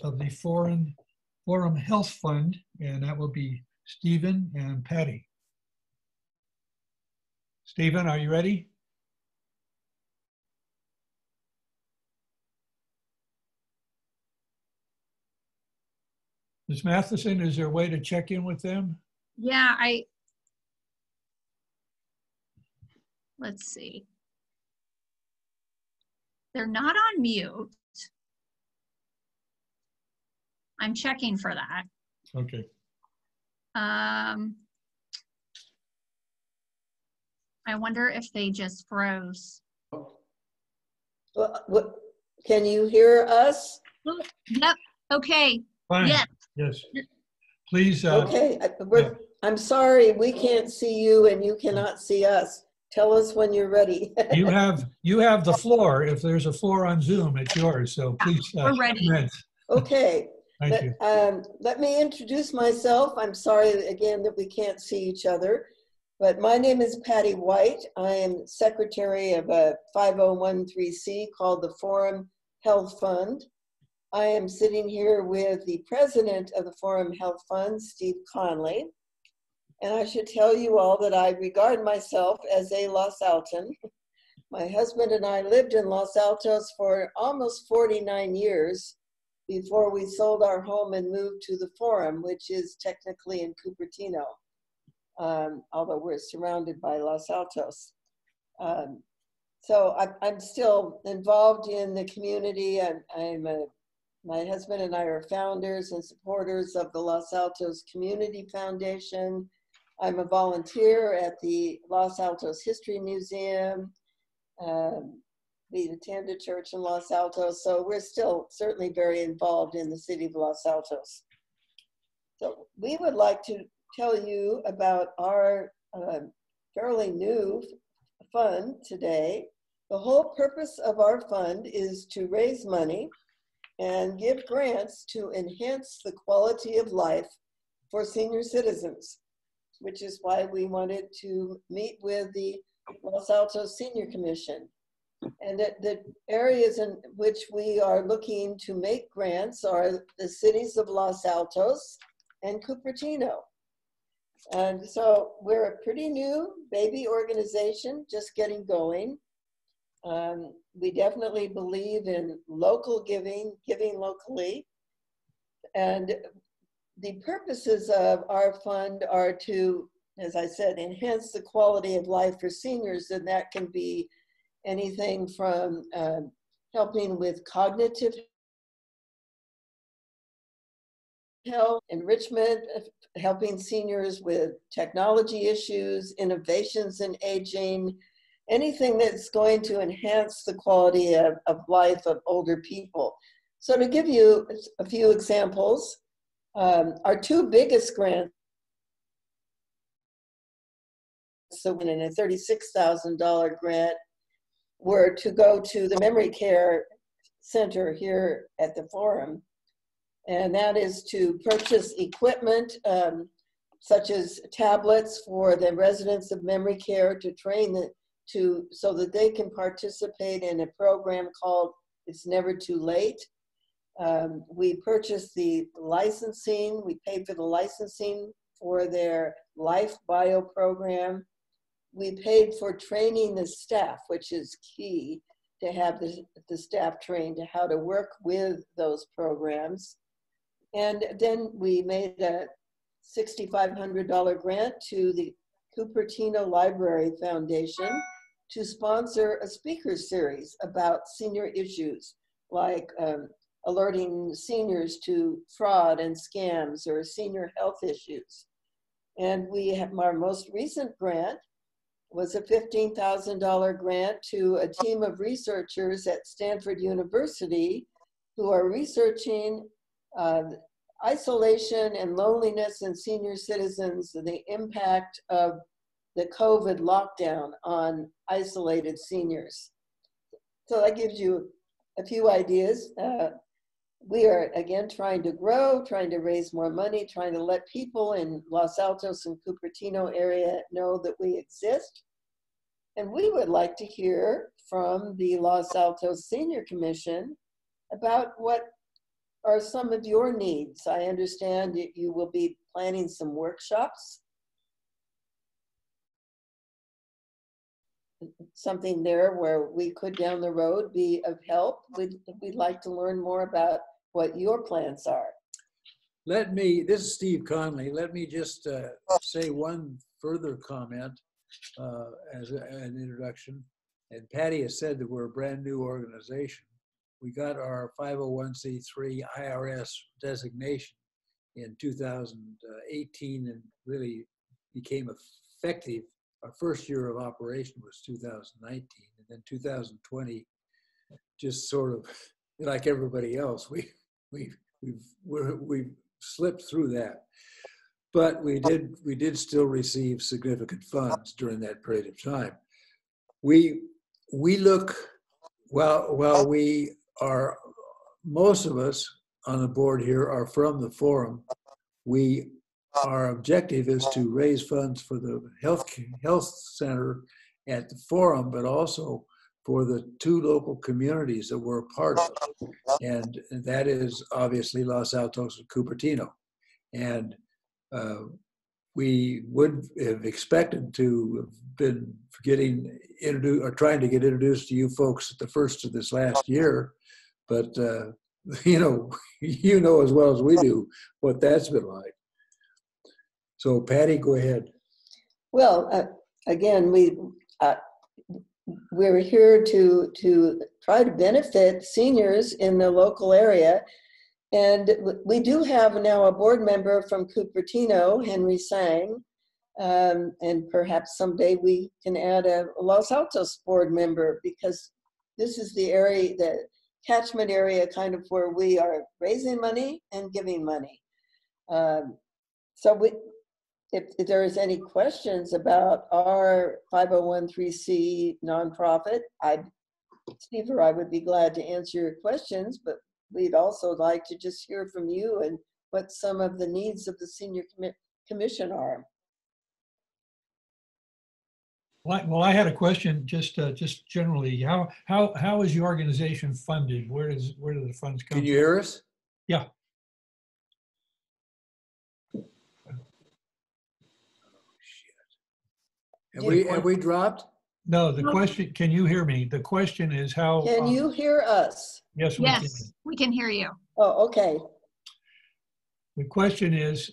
of the Forum Health Fund, and that will be Stephen and Patty. Stephen, are you ready? Ms. Matheson, is there a way to check in with them? Yeah, let's see. They're not on mute. I'm checking for that. Okay. I wonder if they just froze. What, can you hear us? Oh, yep. Okay. Fine. Yes. Yes. Please. Okay. I'm sorry, we can't see you and you cannot see us. Tell us when you're ready. you have the floor. If there's a floor on Zoom, it's yours. So please. We're ready. Okay. Thank you. Let me introduce myself. I'm sorry again that we can't see each other, but my name is Patty White. I am secretary of a 5013C called the Forum Health Fund. I am sitting here with the president of the Forum Health Fund, Steve Conley. And I should tell you all that I regard myself as a Los Altan. My husband and I lived in Los Altos for almost 49 years before we sold our home and moved to the Forum, which is technically in Cupertino, although we're surrounded by Los Altos. So I'm still involved in the community. My husband and I are founders and supporters of the Los Altos Community Foundation. I'm a volunteer at the Los Altos History Museum. We attend a church in Los Altos, so we're still certainly very involved in the city of Los Altos. So we would like to tell you about our fairly new fund today. The whole purpose of our fund is to raise money and give grants to enhance the quality of life for senior citizens, which is why we wanted to meet with the Los Altos Senior Commission. And the areas in which we are looking to make grants are the cities of Los Altos and Cupertino. And so we're a pretty new baby organization, just getting going. We definitely believe in local giving locally. And the purposes of our fund are to, as I said, enhance the quality of life for seniors, and that can be anything from helping with cognitive health, enrichment, helping seniors with technology issues, innovations in aging, anything that's going to enhance the quality of life of older people. So to give you a few examples, our two biggest grants, so in a $36,000 grant, were to go to the Memory Care Center here at the Forum. And that is to purchase equipment such as tablets for the residents of memory care to train so that they can participate in a program called It's Never Too Late. We purchased the licensing, we paid for the licensing for their Life Bio program. We paid for training the staff, which is key to have the staff trained to how to work with those programs. And then we made a $6,500 grant to the Cupertino Library Foundation to sponsor a speaker series about senior issues, like alerting seniors to fraud and scams or senior health issues. And we have our most recent grant was a $15,000 grant to a team of researchers at Stanford University who are researching isolation and loneliness in senior citizens and the impact of the COVID lockdown on isolated seniors. So that gives you a few ideas. We are, again, trying to grow, trying to raise more money, trying to let people in Los Altos and Cupertino area know that we exist. And we would like to hear from the Los Altos Senior Commission about what are some of your needs? I understand that you will be planning some workshops. Something there where we could down the road be of help. We'd like to learn more about what your plans are. This is Steve Conley. Let me just say one further comment as an introduction. And Patty has said that we're a brand new organization. We got our 501c3 IRS designation in 2018 and really became effective. Our first year of operation was 2019, and then 2020 just sort of, like everybody else, we've slipped through that. But we did still receive significant funds during that period of time. We look, while we are, most of us on the board here are from the forum, our objective is to raise funds for the health center at the forum, but also for the 2 local communities that we're a part of. And that is obviously Los Altos and Cupertino. And we would have expected to have been getting introduced or trying to get introduced to you folks at the first of this last year. But, you know as well as we do what that's been like. So Patty, go ahead. Well, again, we're here to try to benefit seniors in the local area. And we do have now a board member from Cupertino, Henry Sang, and perhaps someday we can add a Los Altos board member, because this is the area, the catchment area kind of where we are raising money and giving money. If there is any questions about our 501(c)(3) nonprofit, Steve or I would be glad to answer your questions, but we'd also like to just hear from you and what some of the needs of the senior commission are. Well, I had a question just generally. How is your organization funded? Where do the funds come from? Can you hear us? Yeah. Have we dropped? No, the question, can you hear me? The question is how. Can you hear us? Yes, we can. Yes, we can hear you. Oh, okay. The question is,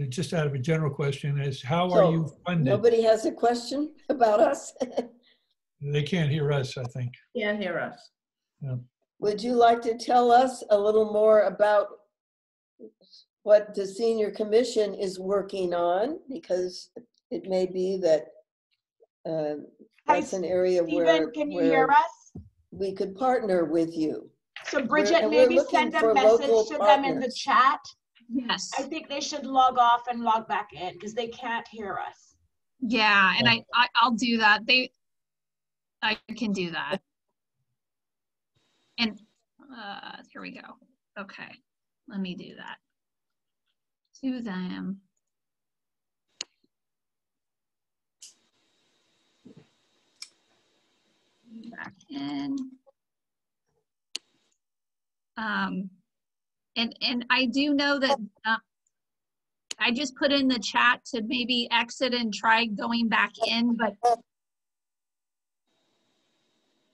just out of a general question, is how are you funded? Nobody has a question about us? They can't hear us, I think. Can't hear us. Yeah. Would you like to tell us a little more about what the senior commission is working on? Because it may be that that's an area Stephen, can you hear us? we could partner with you. So Bridget, we're maybe looking send a for message local to them in the partners. chat. Yes. I think they should log off and log back in because they can't hear us. Yeah, and I'll do that. I can do that. And here we go. Okay, let me do that. To them. Back in. And I do know that I just put in the chat to maybe exit and try going back in, but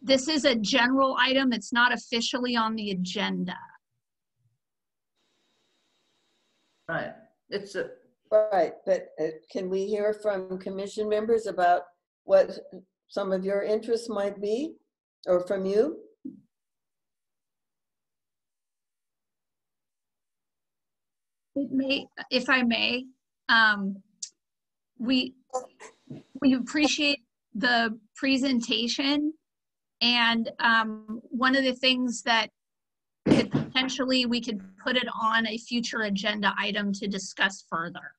this is a general item. It's not officially on the agenda. Right. Right, but can we hear from commission members about what some of your interests might be, or from you? It may, if I may, we appreciate the presentation, and one of the things that potentially we could put it on a future agenda item to discuss further.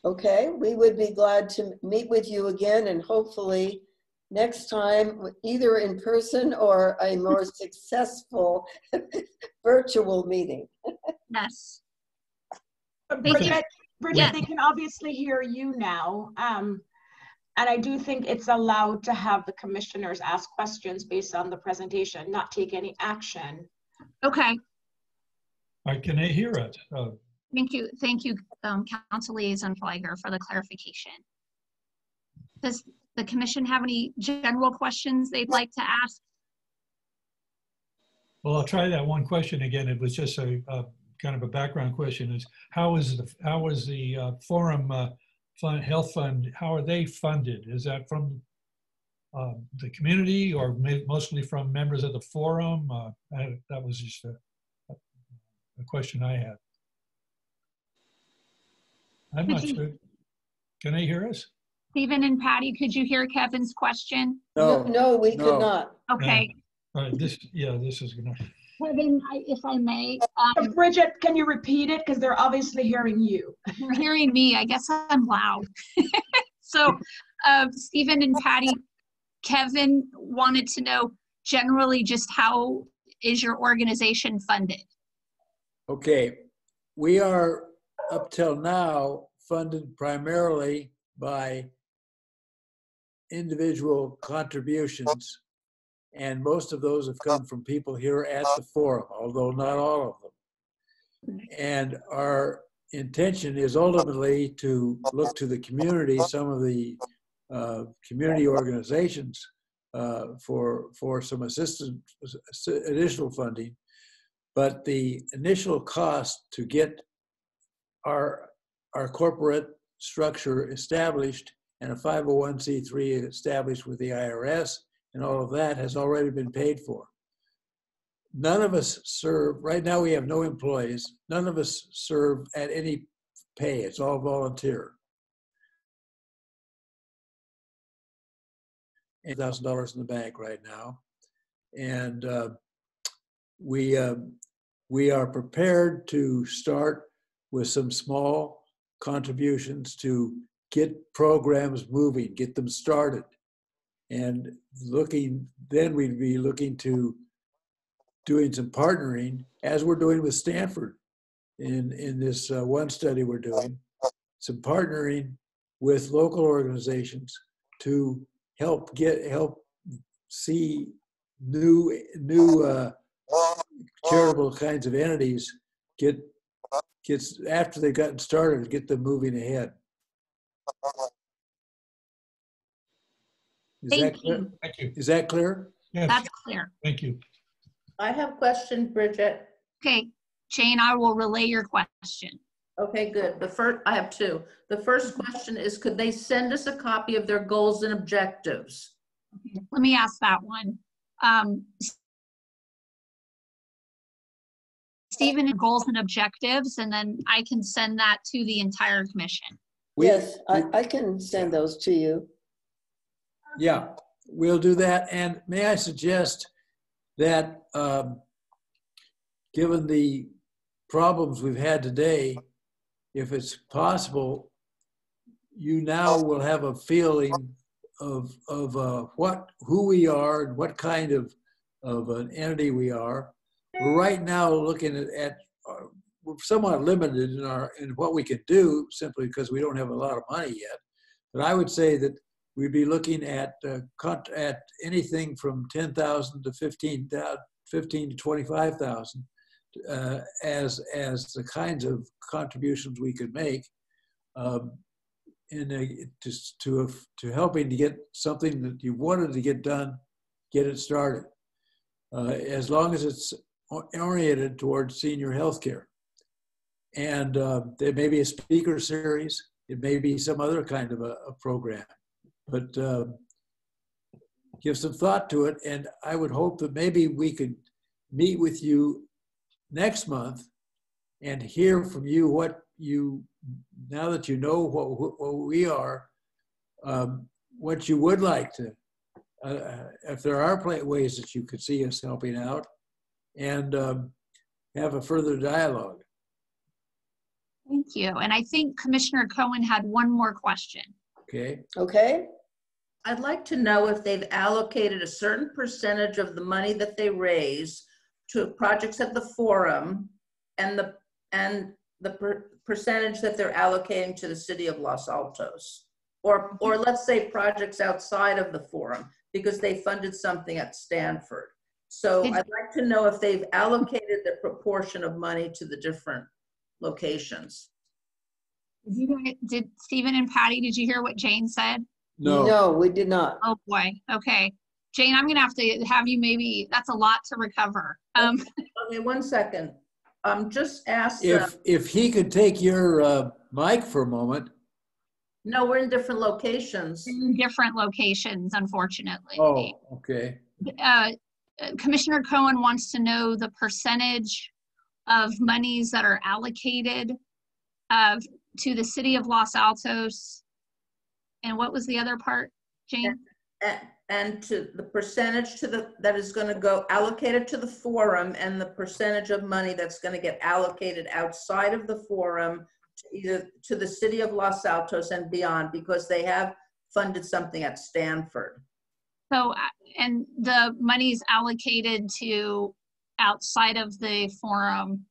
Okay, we would be glad to meet with you again, and hopefully next time either in person or a more successful virtual meeting. Yes. Bridget, Yes. They can obviously hear you now. And I do think it's allowed to have the commissioners ask questions based on the presentation, not take any action. Okay. Can they hear us? Thank you, Council Liaison Fliger, for the clarification. Does the commission have any general questions they'd like to ask? Well, I'll try that one question again. It was just a kind of a background question. Is how was the forum fund, health fund? How are they funded? Is that from the community or mostly from members of the forum? That was just a question I had. I'm not sure. Can they hear us? Stephen and Patty, could you hear Kevin's question? No, we could not. Okay. All right, this is gonna. Kevin, if I may. Bridget, can you repeat it? Because they're obviously hearing you. You're hearing me. I guess I'm loud. So, Stephen and Patty, Kevin wanted to know generally just how is your organization funded? Okay, we are up till now funded primarily by individual contributions, and most of those have come from people here at the forum, although not all of them. And our intention is ultimately to look to the community, some of the community organizations for some assistance, additional funding. But the initial cost to get our corporate structure established and a 501c3 established with the IRS and all of that has already been paid for. None of us serve, right now we have no employees, none of us serve at any pay, it's all volunteer. $8,000 in the bank right now. And we are prepared to start with some small contributions to get programs moving, get them started. And then we'd be looking to doing some partnering, as we're doing with Stanford in this one study we're doing, some partnering with local organizations to help see new charitable kinds of entities get after they've gotten started, get them moving ahead. Thank you. Thank you. Is that clear? Yes. That's clear. Thank you. I have a question, Bridget. Okay, Jane, I will relay your question. Okay, good. I have two. The first question is, could they send us a copy of their goals and objectives? Let me ask that one. Stephen, goals and objectives, and then I can send that to the entire commission. Yes, I can send those to you. Yeah, we'll do that. And may I suggest that given the problems we've had today, if it's possible, you now will have a feeling of who we are and what kind of an entity we are. We're right now looking at we're somewhat limited in what we can do simply because we don't have a lot of money yet. But I would say that we'd be looking at anything from 10,000 to 15 to 25,000 as the kinds of contributions we could make to helping to get something that you wanted to get done, get it started. As long as it's oriented towards senior health care. And there may be a speaker series, it may be some other kind of a program, but give some thought to it. And I would hope that maybe we could meet with you next month and hear from you now that you know what we are, what you would like to, if there are ways that you could see us helping out, and have a further dialogue. Thank you. And I think Commissioner Cohen had one more question. Okay. Okay. I'd like to know if they've allocated a certain percentage of the money that they raise to projects at the forum and the percentage that they're allocating to the city of Los Altos, or let's say projects outside of the forum because they funded something at Stanford. So Did- I'd like to know if they've allocated the proportion of money to the different locations. Did Stephen and Patty, did you hear what Jane said? No. No, we did not. Oh boy, okay. Jane, I'm gonna have to have you maybe, that's a lot to recover. Okay, 1 second. Just ask, If he could take your mic for a moment. no, we're in different locations. In different locations, unfortunately. Oh, okay. Commissioner Cohen wants to know the percentage of monies that are allocated to the city of Los Altos. And what was the other part, Jane? And to the percentage that is going to go allocated to the forum, and the percentage of money that's going to get allocated outside of the forum to either to the city of Los Altos and beyond, because they have funded something at Stanford. So, and the money's allocated to outside of the forum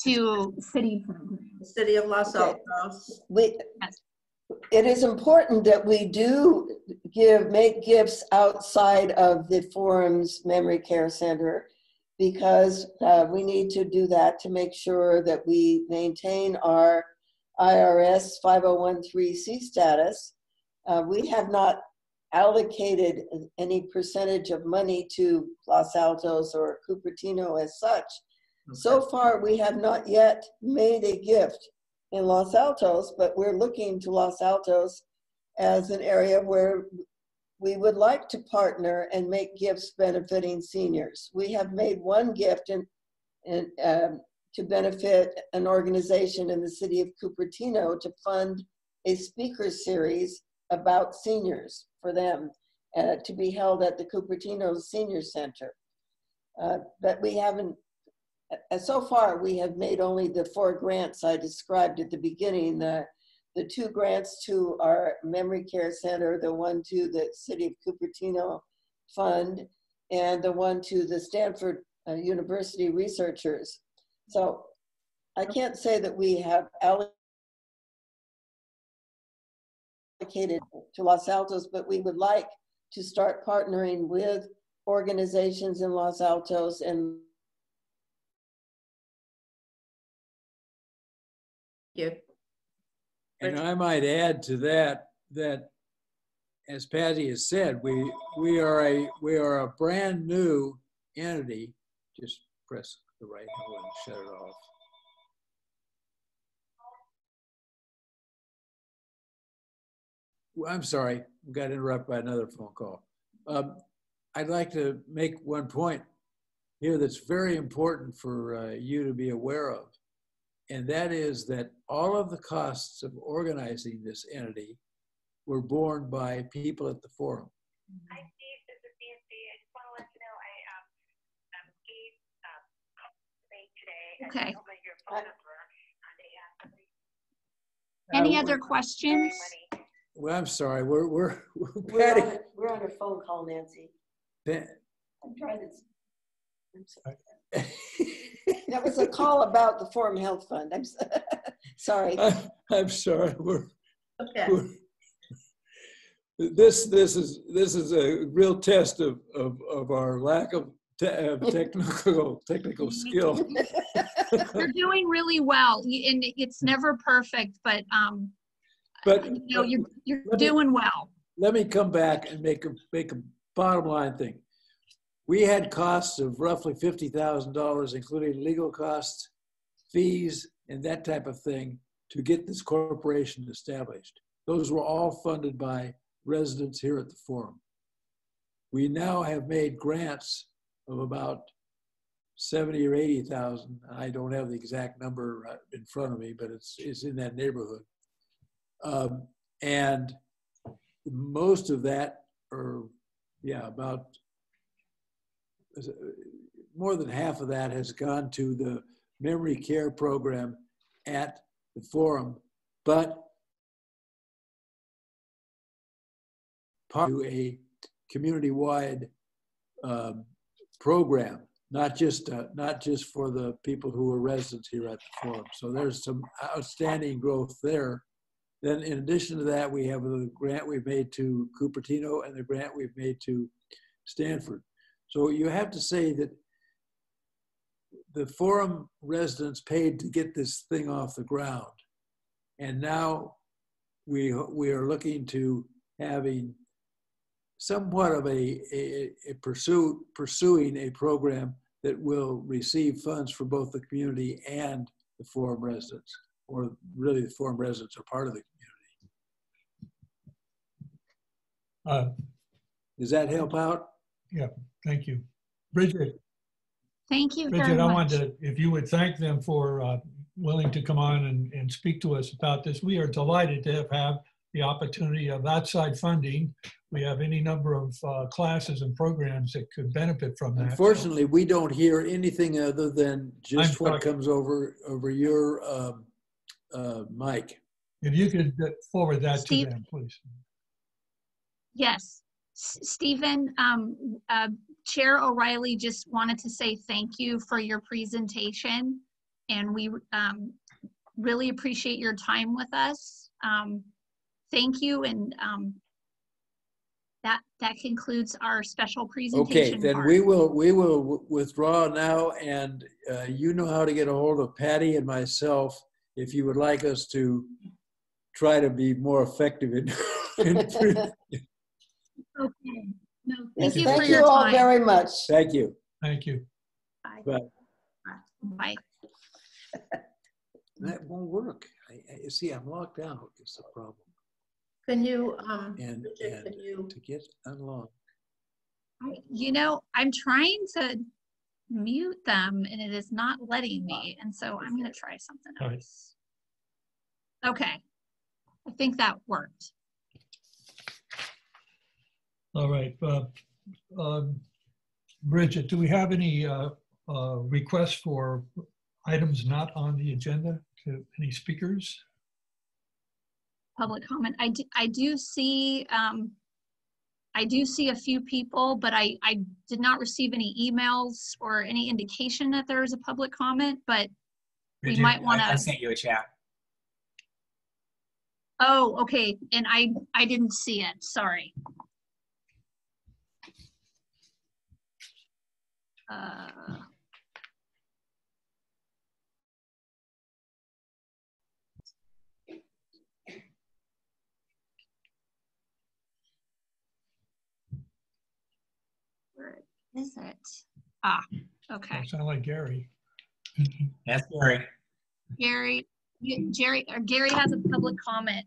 to city programs. The city of Los Okay. Altos. Yes. It is important that we do make gifts outside of the forum's memory care center, because we need to do that to make sure that we maintain our IRS 5013C status. We have not allocated any percentage of money to Los Altos or Cupertino as such. Okay. So far, we have not yet made a gift in Los Altos, but we're looking to Los Altos as an area where we would like to partner and make gifts benefiting seniors. We have made one gift to benefit an organization in the city of Cupertino to fund a speaker series about seniors for them to be held at the Cupertino Senior Center. But we haven't, so far we have made only the 4 grants I described at the beginning, the 2 grants to our memory care center, the one to the city of Cupertino fund, and the one to the Stanford University researchers. So I can't say that we have allocated to Los Altos, but we would like to start partnering with organizations in Los Altos and You. And I might add to that, that as Patty has said, we are a brand new entity. Just press the right button and shut it off. Well, I'm sorry, we got interrupted by another phone call. I'd like to make one point here that's very important for you to be aware of. And that is that all of the costs of organizing this entity were borne by people at the forum. Hi, Steve. This is Nancy. I just want to let you know I gave Ray today. Okay. I don't know your phone number. Any other questions? Well, I'm sorry, we're we're Patty. on a phone call, Nancy. I'm trying to. I'm sorry. That was a call about the Forum Health Fund. I'm sorry. I'm sorry. Okay. This is a real test of our lack of technical skill. You're doing really well, and it's never perfect, but you know, you're doing well. Let me come back and make a bottom line thing. We had costs of roughly $50,000, including legal costs, fees, and that type of thing to get this corporation established. Those were all funded by residents here at the forum. We now have made grants of about 70 or 80,000. I don't have the exact number in front of me, but it's in that neighborhood. And most of that, or yeah, about more than half of that has gone to the memory care program at the forum, but part of a community-wide program, not just for the people who are residents here at the forum. So there's some outstanding growth there. Then in addition to that, we have the grant we've made to Cupertino and the grant we've made to Stanford. So you have to say that the forum residents paid to get this thing off the ground. And now we are looking to having somewhat of pursuing a program that will receive funds from both the community and the forum residents, or really the forum residents are part of the community. Does that help out? Yeah, thank you. Bridget. Thank you very Bridget, I much. wanted to, if you would thank them for willing to come on and speak to us about this. We are delighted to have the opportunity of outside funding. We have any number of classes and programs that could benefit from that. Unfortunately, we don't hear anything other than just what talking. comes over your mic. If you could forward that Steve, to them, please. Yes. Stephen, Chair O'Reilly just wanted to say thank you for your presentation, and we really appreciate your time with us. Thank you, and that concludes our special presentation. Okay, then part. we will withdraw now, and you know how to get a hold of Patty and myself if you would like us to try to be more effective in. Okay. No, Yes, thank you thank for you your all time. very much. Thank you. Thank you. Bye. Bye. Bye. That won't work. I see, I'm locked out. It's the problem. Can you, And can you, to get unlocked. You know, I'm trying to mute them and it is not letting me. And so I'm going to try something All right. else. Okay. I think that worked. All right. Bridget, do we have any requests for items not on the agenda? To any speakers? Public comment. I do see a few people, but I did not receive any emails or any indication that there is a public comment, but Bridget, we might want I to. sent you a chat. Oh, okay. And I didn't see it. Sorry. Where is it? Ah, okay. Sound like Gary. That's Gary. Gary has a public comment.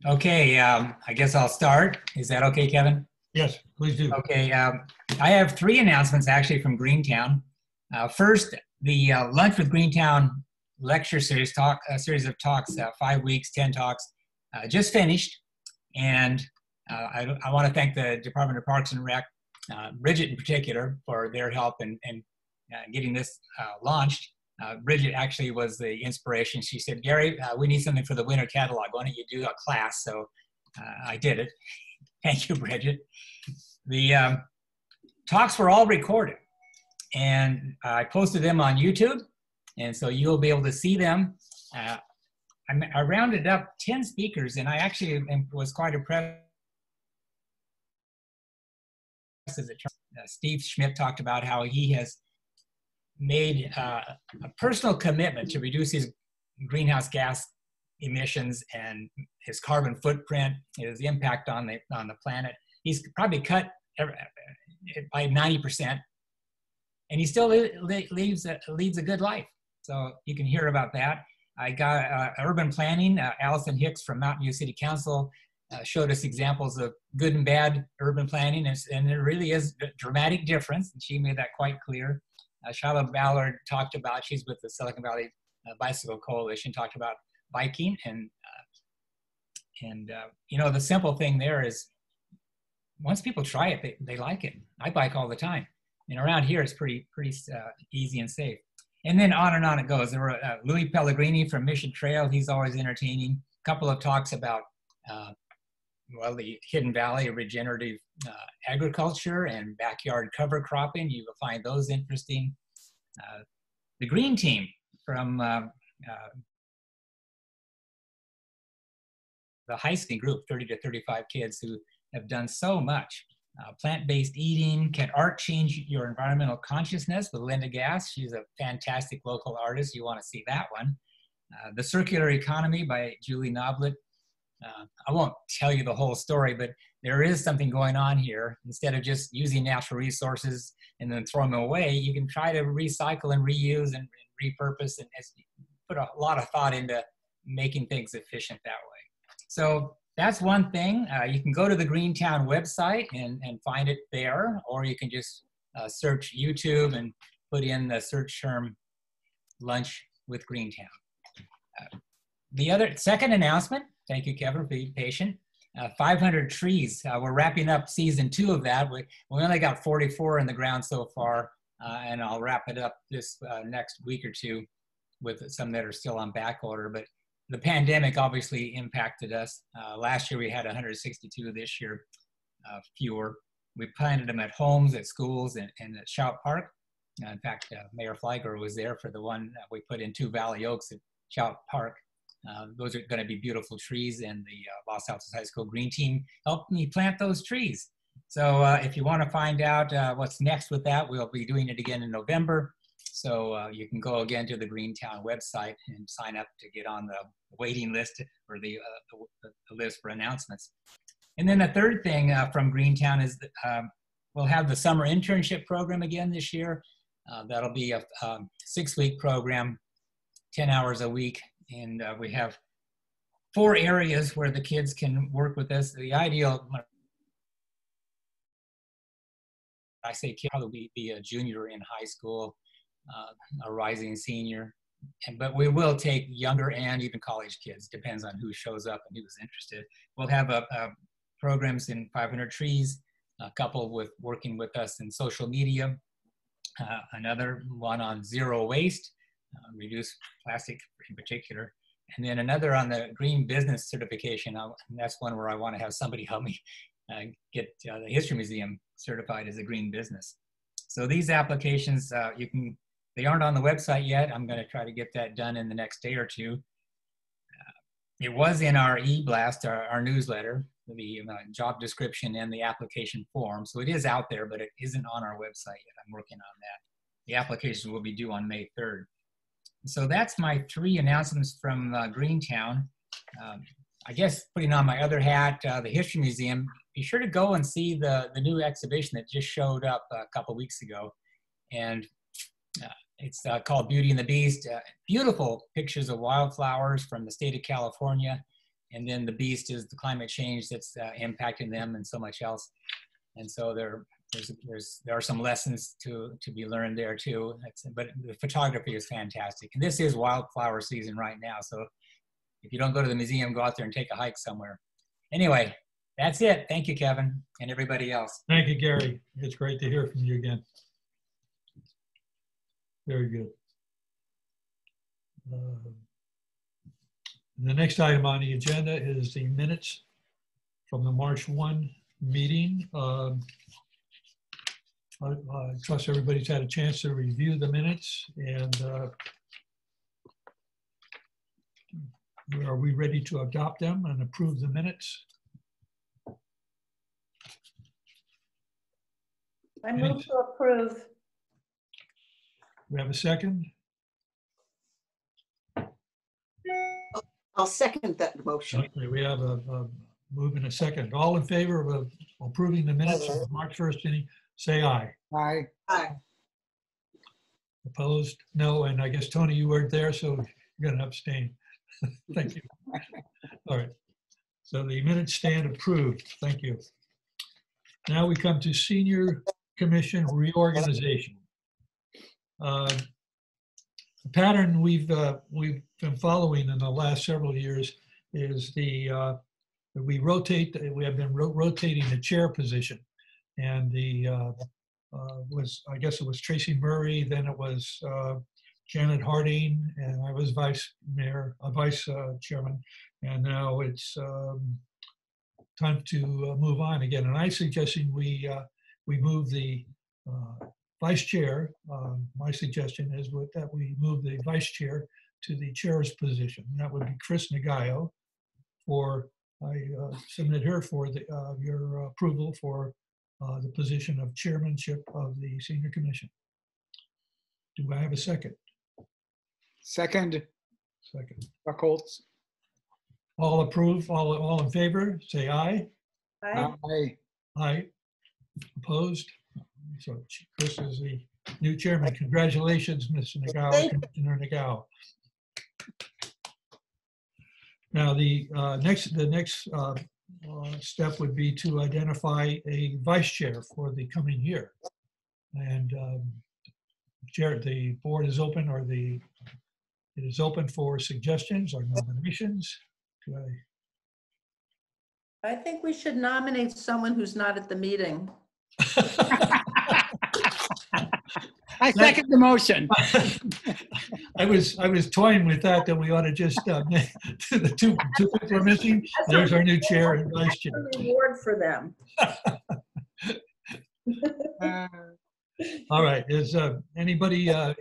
Okay, I guess I'll start. Is that okay, Kevin? Yes, please do. Okay, I have 3 announcements actually from Greentown. First, the Lunch with Greentown lecture series, a series of talks, 5 weeks, 10 talks, just finished. And I want to thank the Department of Parks and Rec, Bridget in particular, for their help in getting this launched. Bridget actually was the inspiration. She said, Gary, we need something for the winter catalog. Why don't you do a class? So I did it. Thank you, Bridget. The talks were all recorded, and I posted them on YouTube, and so you'll be able to see them. I rounded up 10 speakers, and I actually was quite impressed. Steve Schmidt talked about how he has made a personal commitment to reduce his greenhouse gas emissions and his carbon footprint, his impact on the planet. He's probably cut by 90%, and he still leads a good life. So you can hear about that. I got urban planning. Allison Hicks from Mountain View City Council showed us examples of good and bad urban planning, and there really is a dramatic difference, and she made that quite clear. Shala Ballard talked about, she's with the Silicon Valley Bicycle Coalition, talked about biking, and you know, the simple thing there is once people try it, they like it. I bike all the time, and around here it's pretty easy and safe. And then on it goes. There were Louis Pellegrini from Mission Trail. He's always entertaining. A couple of talks about well, the Hidden Valley regenerative agriculture and backyard cover cropping. You will find those interesting. The Green Team from the high school group, 30 to 35 kids who have done so much. Plant-based eating, Can Art Change Your Environmental Consciousness with Linda Gass. She's a fantastic local artist. You want to see that one. The Circular Economy by Julie Noblet. I won't tell you the whole story, but there is something going on here. Instead of just using natural resources and then throw them away, you can try to recycle and reuse and repurpose and put a lot of thought into making things efficient that way. So that's one thing. You can go to the Greentown website and find it there, or you can just search YouTube and put in the search term lunch with Greentown. The other second announcement, thank you, Kevin, for being patient. 500 trees. We're wrapping up season 2 of that. We only got 44 in the ground so far, and I'll wrap it up this next week or two with some that are still on back order. But the pandemic obviously impacted us. Last year we had 162, this year fewer. We planted them at homes, at schools, and at Shout Park. In fact, Mayor Flygler was there for the one that we put in 2 Valley Oaks at Shout Park. Those are going to be beautiful trees, and the Los Altos High School Green Team helped me plant those trees. So if you want to find out what's next with that, we'll be doing it again in November. So you can go again to the Greentown website and sign up to get on the waiting list or the list for announcements. And then the third thing from Greentown is that we'll have the summer internship program again this year. That'll be a 6-week program, 10 hours a week. And we have 4 areas where the kids can work with us. The ideal, I say kid, probably be a junior in high school, a rising senior. But we will take younger and even college kids, depends on who shows up and who's interested. We'll have programs in 500 Trees, a couple with working with us in social media, another one on zero waste, reduce plastic in particular, and then another on the green business certification. And that's one where I want to have somebody help me get the History Museum certified as a green business. So these applications, they aren't on the website yet. I'm going to try to get that done in the next day or two. It was in our e-blast, our newsletter, the job description and the application form. So it is out there, but it isn't on our website yet. I'm working on that. The applications will be due on May 3rd. So that's my 3 announcements from Greentown. I guess putting on my other hat, the History Museum, be sure to go and see the new exhibition that just showed up a couple weeks ago. And it's called Beauty and the Beast. Beautiful pictures of wildflowers from the state of California. And then the beast is the climate change that's impacting them and so much else. And so there are some lessons to be learned there too. But the photography is fantastic. And this is wildflower season right now. So if you don't go to the museum, go out there and take a hike somewhere. Anyway, that's it. Thank you, Kevin, and everybody else. Thank you, Gary. It's great to hear from you again. Very good. The next item on the agenda is the minutes from the March 1 meeting. I trust everybody's had a chance to review the minutes, and are we ready to adopt them and approve the minutes? I move to approve. We have a second? I'll second that motion. Okay, we have a move and a second. All in favor of approving the minutes of March 1st meeting, say aye. Aye. Aye. Opposed? No, and I guess, Tony, you weren't there, so you're going to abstain. Thank you. All right. So the minutes stand approved. Thank you. Now we come to Senior Commission Reorganization. The pattern we've been following in the last several years is we have been rotating the chair position, and I guess it was Tracy Murray, then it was Janet Harding, and I was vice chairman, and now it's time to move on again. And I suggested we move the vice chair. My suggestion is that we move the vice chair to the chair's position. That would be Chris Nagayo for submit her for your approval for the position of chairmanship of the Senior Commission. Do I have a second? Second, Second. Buckholz. All approve, all in favor, say aye. Aye. Aye. Opposed? So Chris is the new chairman. Congratulations, Mr. Nagao, Commissioner Nagao. Now, the next step would be to identify a vice chair for the coming year. And chair, the board is open, or it is open for suggestions or nominations. Do I think we should nominate someone who's not at the meeting. I second the motion. I was toying with that we ought to just the two people are missing. There's our new chair and vice chair. A reward for them. All right. Does anybody have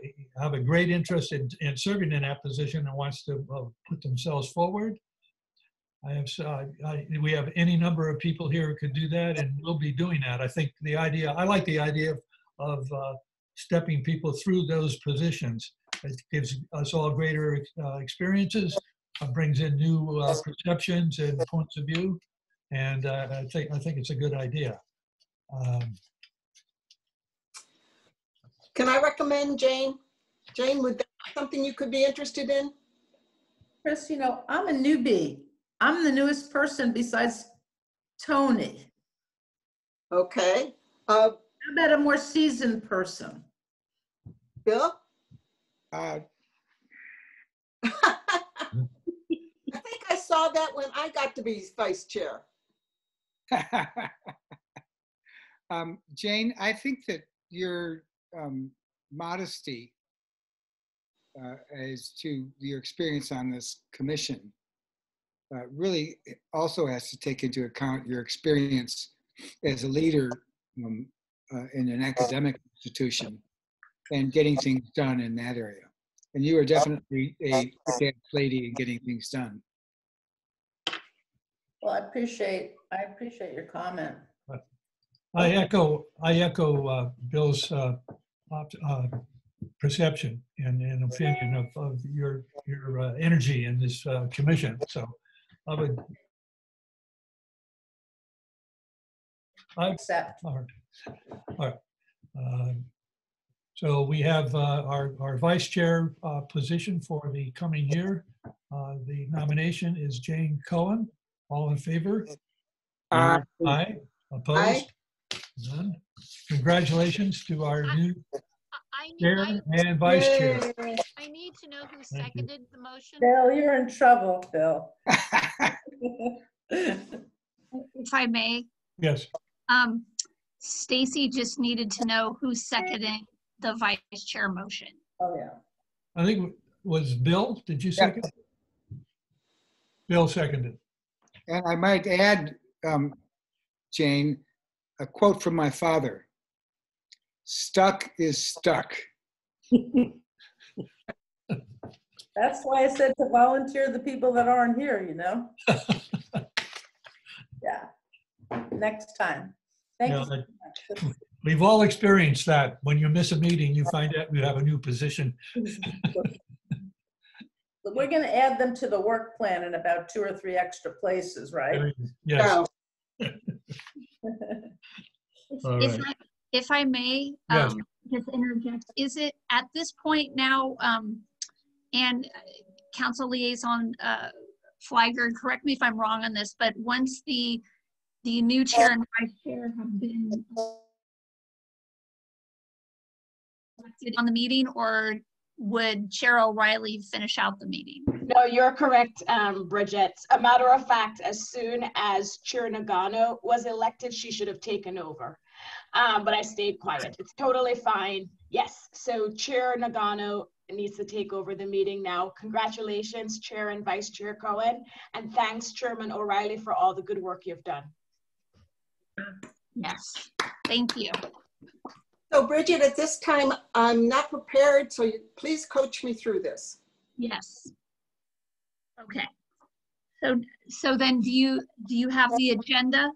a great interest in serving in that position and wants to put themselves forward? We have any number of people here who could do that, and we'll be doing that. I think I like the idea of stepping people through those positions. It gives us all greater experiences, brings in new perceptions and points of view, and I think it's a good idea. Can I recommend Jane? Jane, would that be something you could be interested in? Chris, you know, I'm a newbie. I'm the newest person besides Tony. Okay. How about a more seasoned person? Bill? Uh, I think I saw that when I got to be vice chair. Jane, I think that your modesty as to your experience on this commission really also has to take into account your experience as a leader in an academic institution and getting things done in that area. And you are definitely a quick lady in getting things done. Well, I appreciate your comment. I echo Bill's perception and opinion of your energy in this commission. So I would Accept. All right. So we have our vice chair position for the coming year. The nomination is Jane Cohen. All in favor? Aye. Opposed? Aye. None. Congratulations to our new I chair and vice chair. I need to know who Thank you. seconded the motion. Bill, you're in trouble, Bill. If I may, Yes. Stacy just needed to know who's seconding the vice chair motion. Oh, yeah. I think it was Bill. Did you second? Bill seconded. And I might add, Jane, a quote from my father: "Stuck is stuck." That's why I said to volunteer the people that aren't here, you know? Yeah. Next time. Thank you so much. We've all experienced that. When you miss a meeting, you find out you have a new position. We're going to add them to the work plan in about 2 or 3 extra places, right? Yes. All right. If I may, Yes. just interject, is it at this point now, and Council Liaison Flagger, correct me if I'm wrong on this, but once the new chair and vice chair have been elected on the meeting, or would Chair O'Reilly finish out the meeting? No, you're correct, Bridget. A matter of fact, as soon as Chair Nagano was elected, she should have taken over. But I stayed quiet. It's totally fine. Yes, so Chair Nagano needs to take over the meeting now. Congratulations, Chair and Vice Chair Cohen. And thanks, Chairman O'Reilly, for all the good work you've done. Yes, thank you. So Bridget, at this time, I'm not prepared, so please coach me through this. Yes. Okay. So then do you have the agenda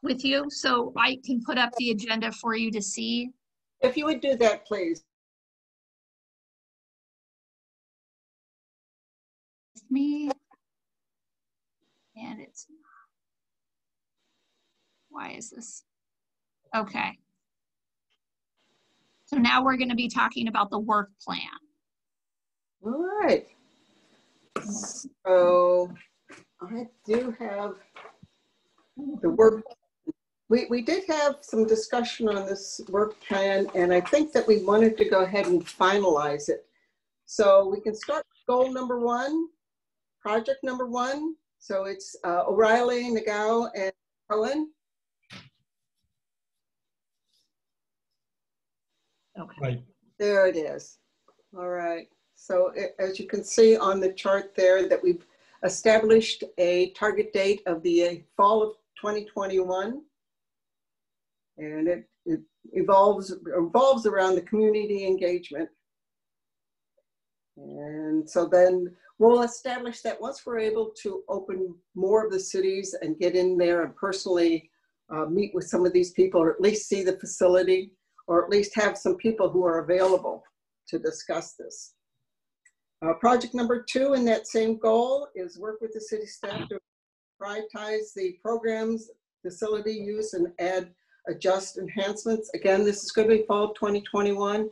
with you? So I can put up the agenda for you to see. If you would do that, please. It's me. And it's, why is this? Okay. So now we're going to be talking about the work plan. All right. So I do have the work. We did have some discussion on this work plan, and I think that we wanted to go ahead and finalize it. So we can start with goal number 1, project number 1. So it's O'Reilly, Nagao, and Cohen. Okay. Right. There it is. All right. So as you can see on the chart there, that we've established a target date of the fall of 2021. And it revolves around the community engagement. And so then we'll establish that once we're able to open more of the cities and get in there and personally meet with some of these people, or at least see the facility, or at least have some people who are available to discuss this. Project number 2 in that same goal is work with the city staff to prioritize the programs, facility use, and adjust enhancements. Again, this is going to be fall 2021,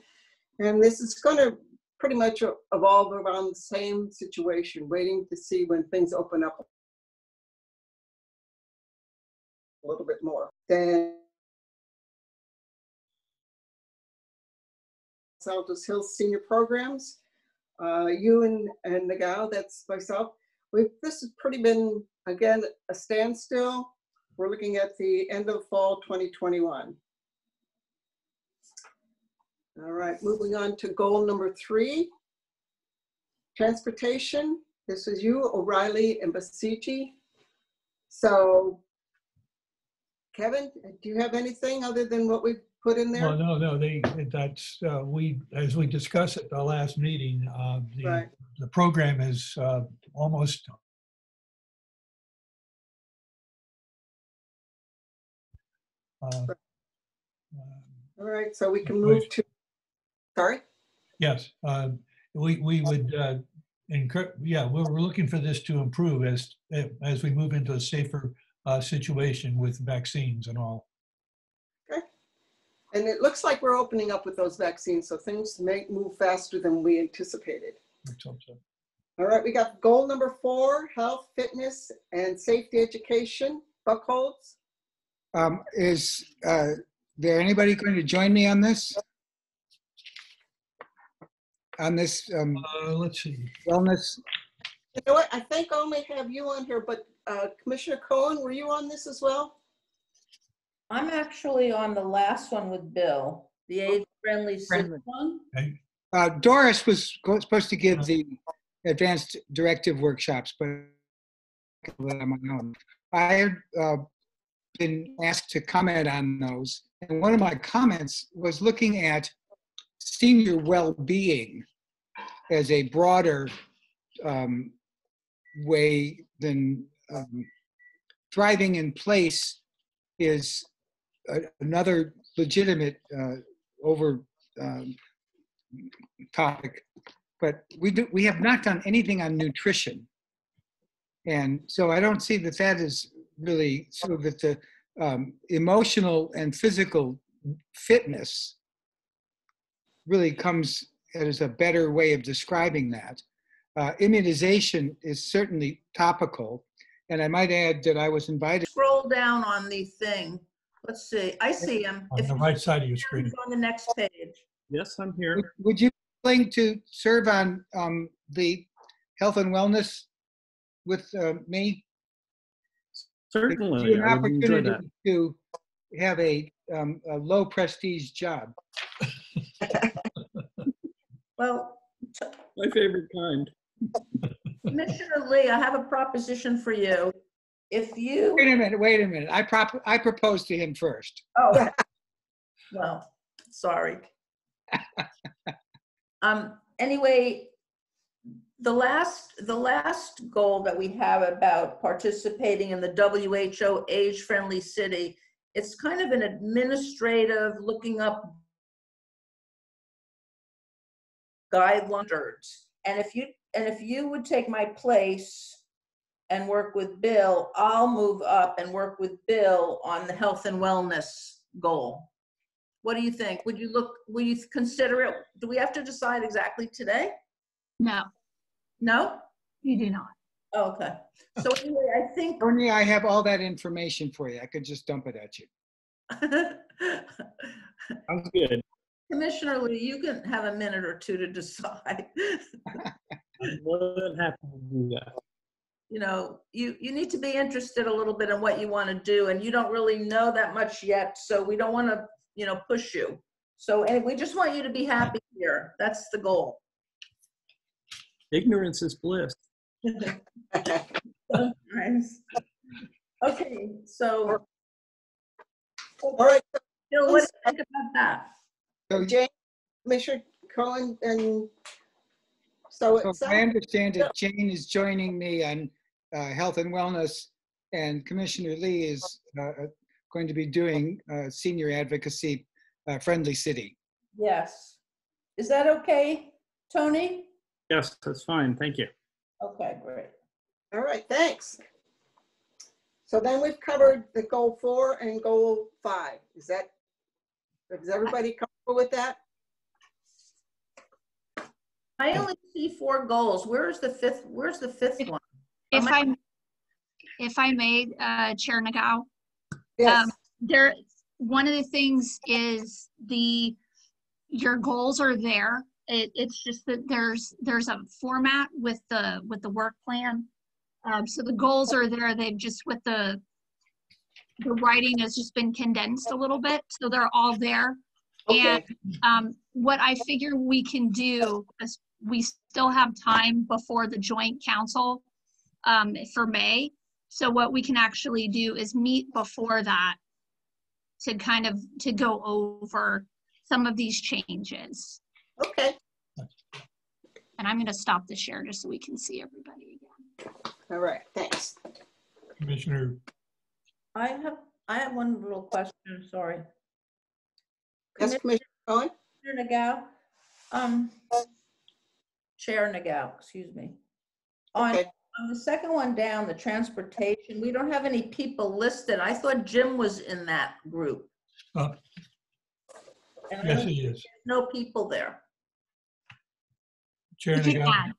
and this is going to pretty much evolve around the same situation, waiting to see when things open up a little bit more. Then Altos Hills Senior Programs, you and Nagao, that's myself. This has pretty been, again, a standstill. We're looking at the end of fall 2021. All right, moving on to goal number 3, transportation. This is you, O'Reilly, and Basiji. So, Kevin, do you have anything other than what we've put in there? Well, no, that's, as we discussed at the last meeting, Right. the program is almost All right, so we can move to, sorry? yes, we would encourage, yeah, we're looking for this to improve as we move into a safer situation with vaccines and all. Okay. And it looks like we're opening up with those vaccines, so things may move faster than we anticipated. Let's hope so. All right, we got goal number 4, health, fitness, and safety education. Buckholz? Is there anybody going to join me on this? On this Let's see. wellness? You know what, I think I only have you on here, but Commissioner Cohen, were you on this as well? I'm actually on the last one with Bill, the age-friendly one. Okay. Doris was supposed to give the advanced directive workshops, but on my own. I have been asked to comment on those. And one of my comments was looking at senior well-being as a broader way than thriving in place is another legitimate topic. But we have not done anything on nutrition. And so I don't see that is really so that the emotional and physical fitness really comes as a better way of describing that. Immunization is certainly topical. And I might add that I was invited. Scroll down on the thing. Let's see. I see him. On the right side of your screen. He's on the next page. Yes, I'm here. Would you be willing to serve on the health and wellness with me? Certainly, An I would enjoy opportunity that. to have a low prestige job. Well, My favorite kind. Commissioner Lee, I have a proposition for you. If you, Wait a minute. I proposed to him first. oh, well, sorry. Anyway, The last goal that we have about participating in the WHO age-friendly city, it's kind of an administrative looking up guidelines. And if you would take my place and work with Bill, I'll move up and work with Bill on the health and wellness goal. What do you think? Will you consider it? Do we have to decide exactly today? No, No? you do not. Oh, okay. So anyway, I think Tony, I have all that information for you. I could just dump it at you. Sounds good. Commissioner Lee, you can have a minute or two to decide. I'm more than happy to do that. You know, you need to be interested a little bit in what you want to do, and you don't really know that much yet, so we don't want to, you know, push you. So, and we just want you to be happy here. That's the goal. Ignorance is bliss. Nice. Okay, so. All right, Bill, what do you think about that? so Jane, Commissioner Cohen, and so it So I understand that Jane is joining me on health and wellness, and Commissioner Lee is going to be doing senior advocacy, friendly city. Yes. Is that okay, Tony? Yes, that's fine. Thank you. Okay, great. all right, thanks. So then we've covered the goal 4 and goal 5. Is everybody comfortable with that? I only see 4 goals. Where's the fifth one? If I may, Chair Nagao, Yes. one of the things is your goals are there. It's just that there's a format with the work plan. So the goals are there. They've just with the writing has just been condensed a little bit, so they're all there. Okay. And what I figure we can do is we still have time before the joint council for May. So what we can actually do is meet before that to go over some of these changes. Okay. And I'm going to stop the share just so we can see everybody again. All right, thanks. Commissioner, I have one little question, sorry. Yes, Commissioner Cohen? Commissioner Nagao, Chair Nagao, excuse me. On the second one down, the transportation, we don't have any people listed. I thought Jim was in that group. yes, he is. No people there. Chair We can Nagao. add.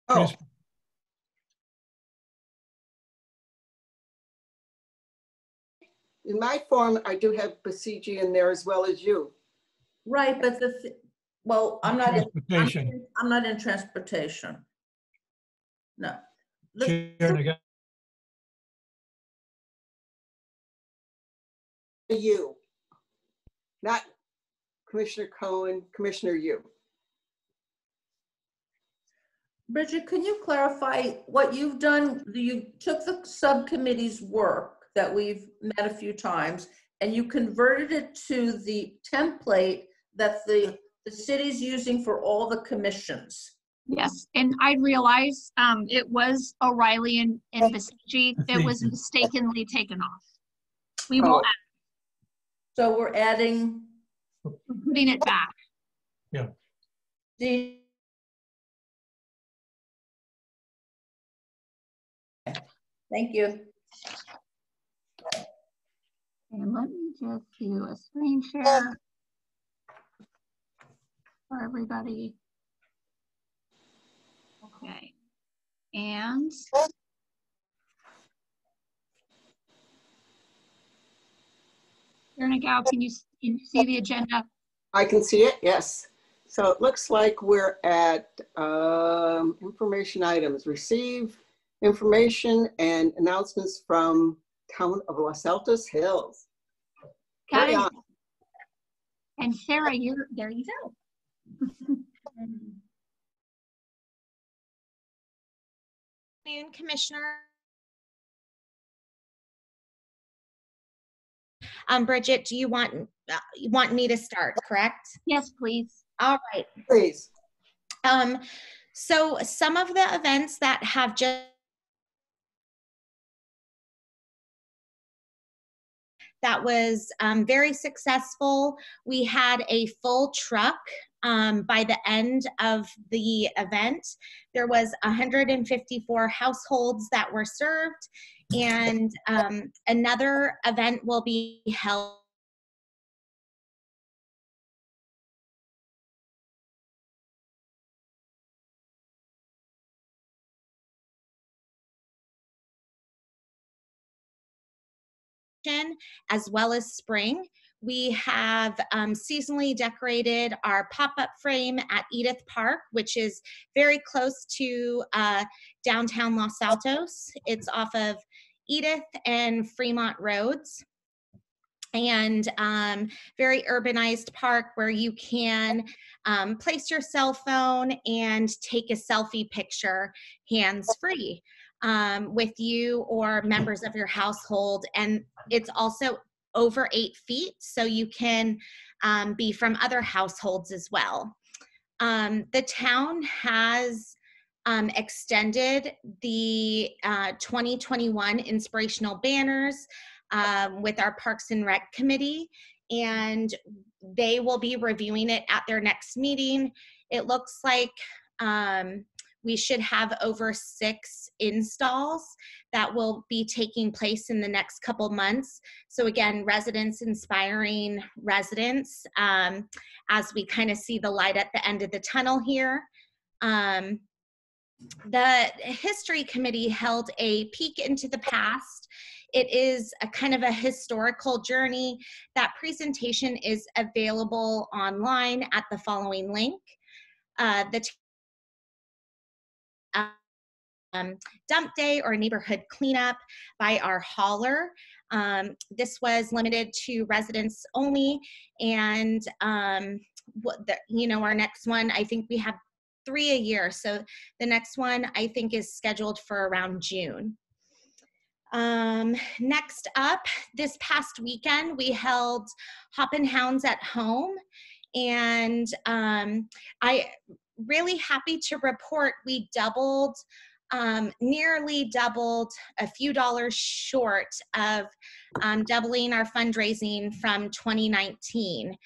Oh, in my form, I do have Basiji in there as well as you. Right, but well, I'm not Transportation. I'm not in transportation. No. Chair Nagao. You, not Commissioner Cohen, Commissioner you. Bridget, can you clarify what you've done? You took the subcommittee's work that we've met a few times and you converted it to the template that the city's using for all the commissions. Yes, and I realized it was O'Reilly and Basigi. It was mistakenly taken off. We will add. So we're adding. We're putting it back. Yeah. Thank you. And let me just do a screen share for everybody. Okay. And Nagao, can you see the agenda? I can see it, yes. So it looks like we're at information items. Receive information and announcements from Town of Los Altos Hills. Got it. And Sarah, there you go. Commissioner. Bridget, do you want me to start, correct? Yes, please. All right. Please. So some of the events that have just that was very successful. We had a full truck by the end of the event. There was 154 households that were served, and another event will be held as well as spring. We have seasonally decorated our pop-up frame at Edith Park, which is very close to downtown Los Altos. It's off of Edith and Fremont Roads, and very urbanized park where you can place your cell phone and take a selfie picture hands-free with you or members of your household. And it's also over 8 feet, so you can be from other households as well. The town has extended the 2021 inspirational banners with our Parks and Rec Committee, and they will be reviewing it at their next meeting. It looks like we should have over 6 installs that will be taking place in the next couple months. So again, residents inspiring residents as we kind of see the light at the end of the tunnel here. The History Committee held a peek into the past. It is a kind of a historical journey. That presentation is available online at the following link. Dump day or neighborhood cleanup by our hauler. This was limited to residents only, and our next one, I think we have 3 a year, so the next one I think is scheduled for around June. Next up, this past weekend we held Hoppin' Hounds at Home, and I really happy to report we doubled, nearly doubled, a few dollars short of doubling our fundraising from 2019.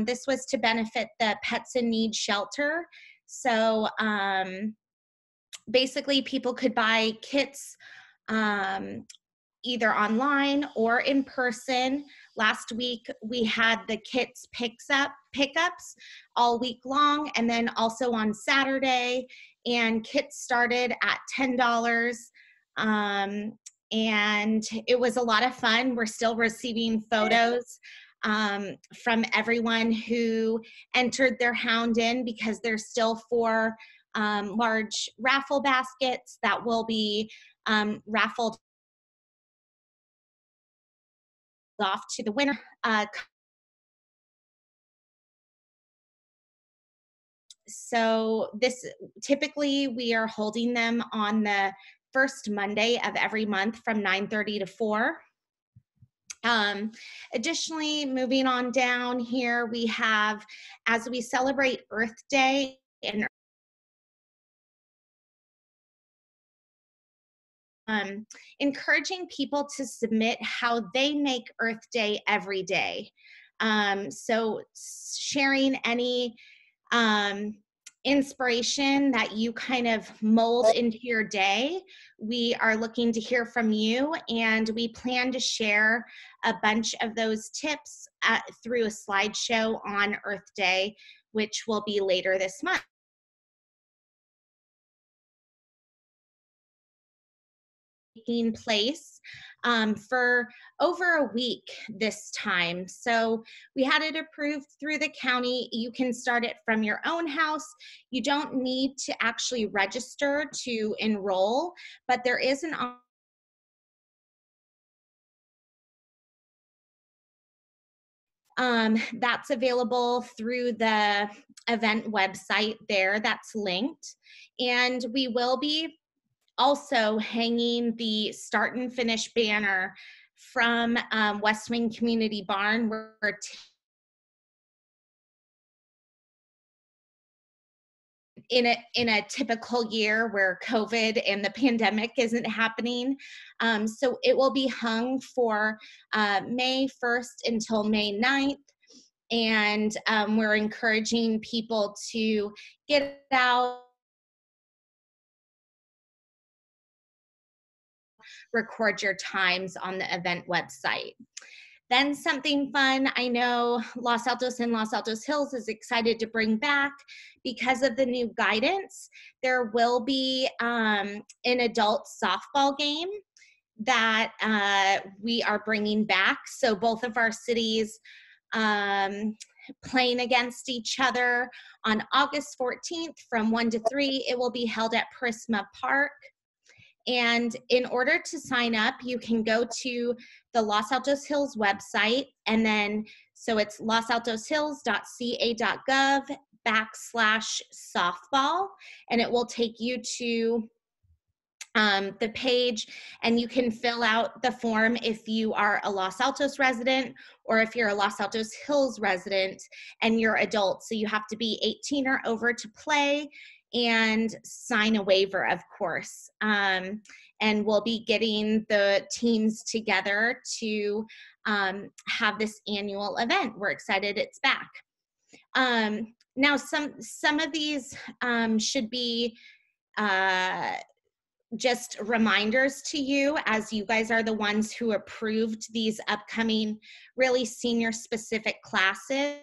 This was to benefit the Pets in Need shelter. So basically people could buy kits either online or in person. Last week we had the kits pickups all week long, and then also on Saturday, and kits started at $10. And it was a lot of fun. We're still receiving photos from everyone who entered their hound in, because there's still 4 large raffle baskets that will be raffled off to the winner. So this, typically we are holding them on the first Monday of every month from 9:30 to 4. Additionally, moving on down here, we have, as we celebrate Earth Day and encouraging people to submit how they make Earth Day every day. So sharing any inspiration that you kind of mold into your day. We are looking to hear from you, and we plan to share a bunch of those tips through a slideshow on Earth Day, which will be later this month. Taking place for over a week this time. So we had it approved through the county. You can start it from your own house. You don't need to actually register to enroll, but there is an that's available through the event website there that's linked. And we will be also hanging the start and finish banner from West Wing Community Barn, where in a typical year where COVID and the pandemic isn't happening. So it will be hung for May 1st until May 9th. And we're encouraging people to get out, record your times on the event website. Then something fun, I know Los Altos and Los Altos Hills is excited to bring back because of the new guidance. There will be an adult softball game that we are bringing back. So both of our cities playing against each other on August 14th from 1 to 3. It will be held at Prisma Park. And in order to sign up, you can go to the Los Altos Hills website, and then, so it's losaltoshills.ca.gov/softball, and it will take you to the page, and you can fill out the form if you are a Los Altos resident or if you're a Los Altos Hills resident and you're adult. So you have to be 18 or over to play and sign a waiver, of course. And we'll be getting the teams together to have this annual event. We're excited it's back. Now, some of these should be just reminders to you, as you guys are the ones who approved these upcoming really senior specific classes.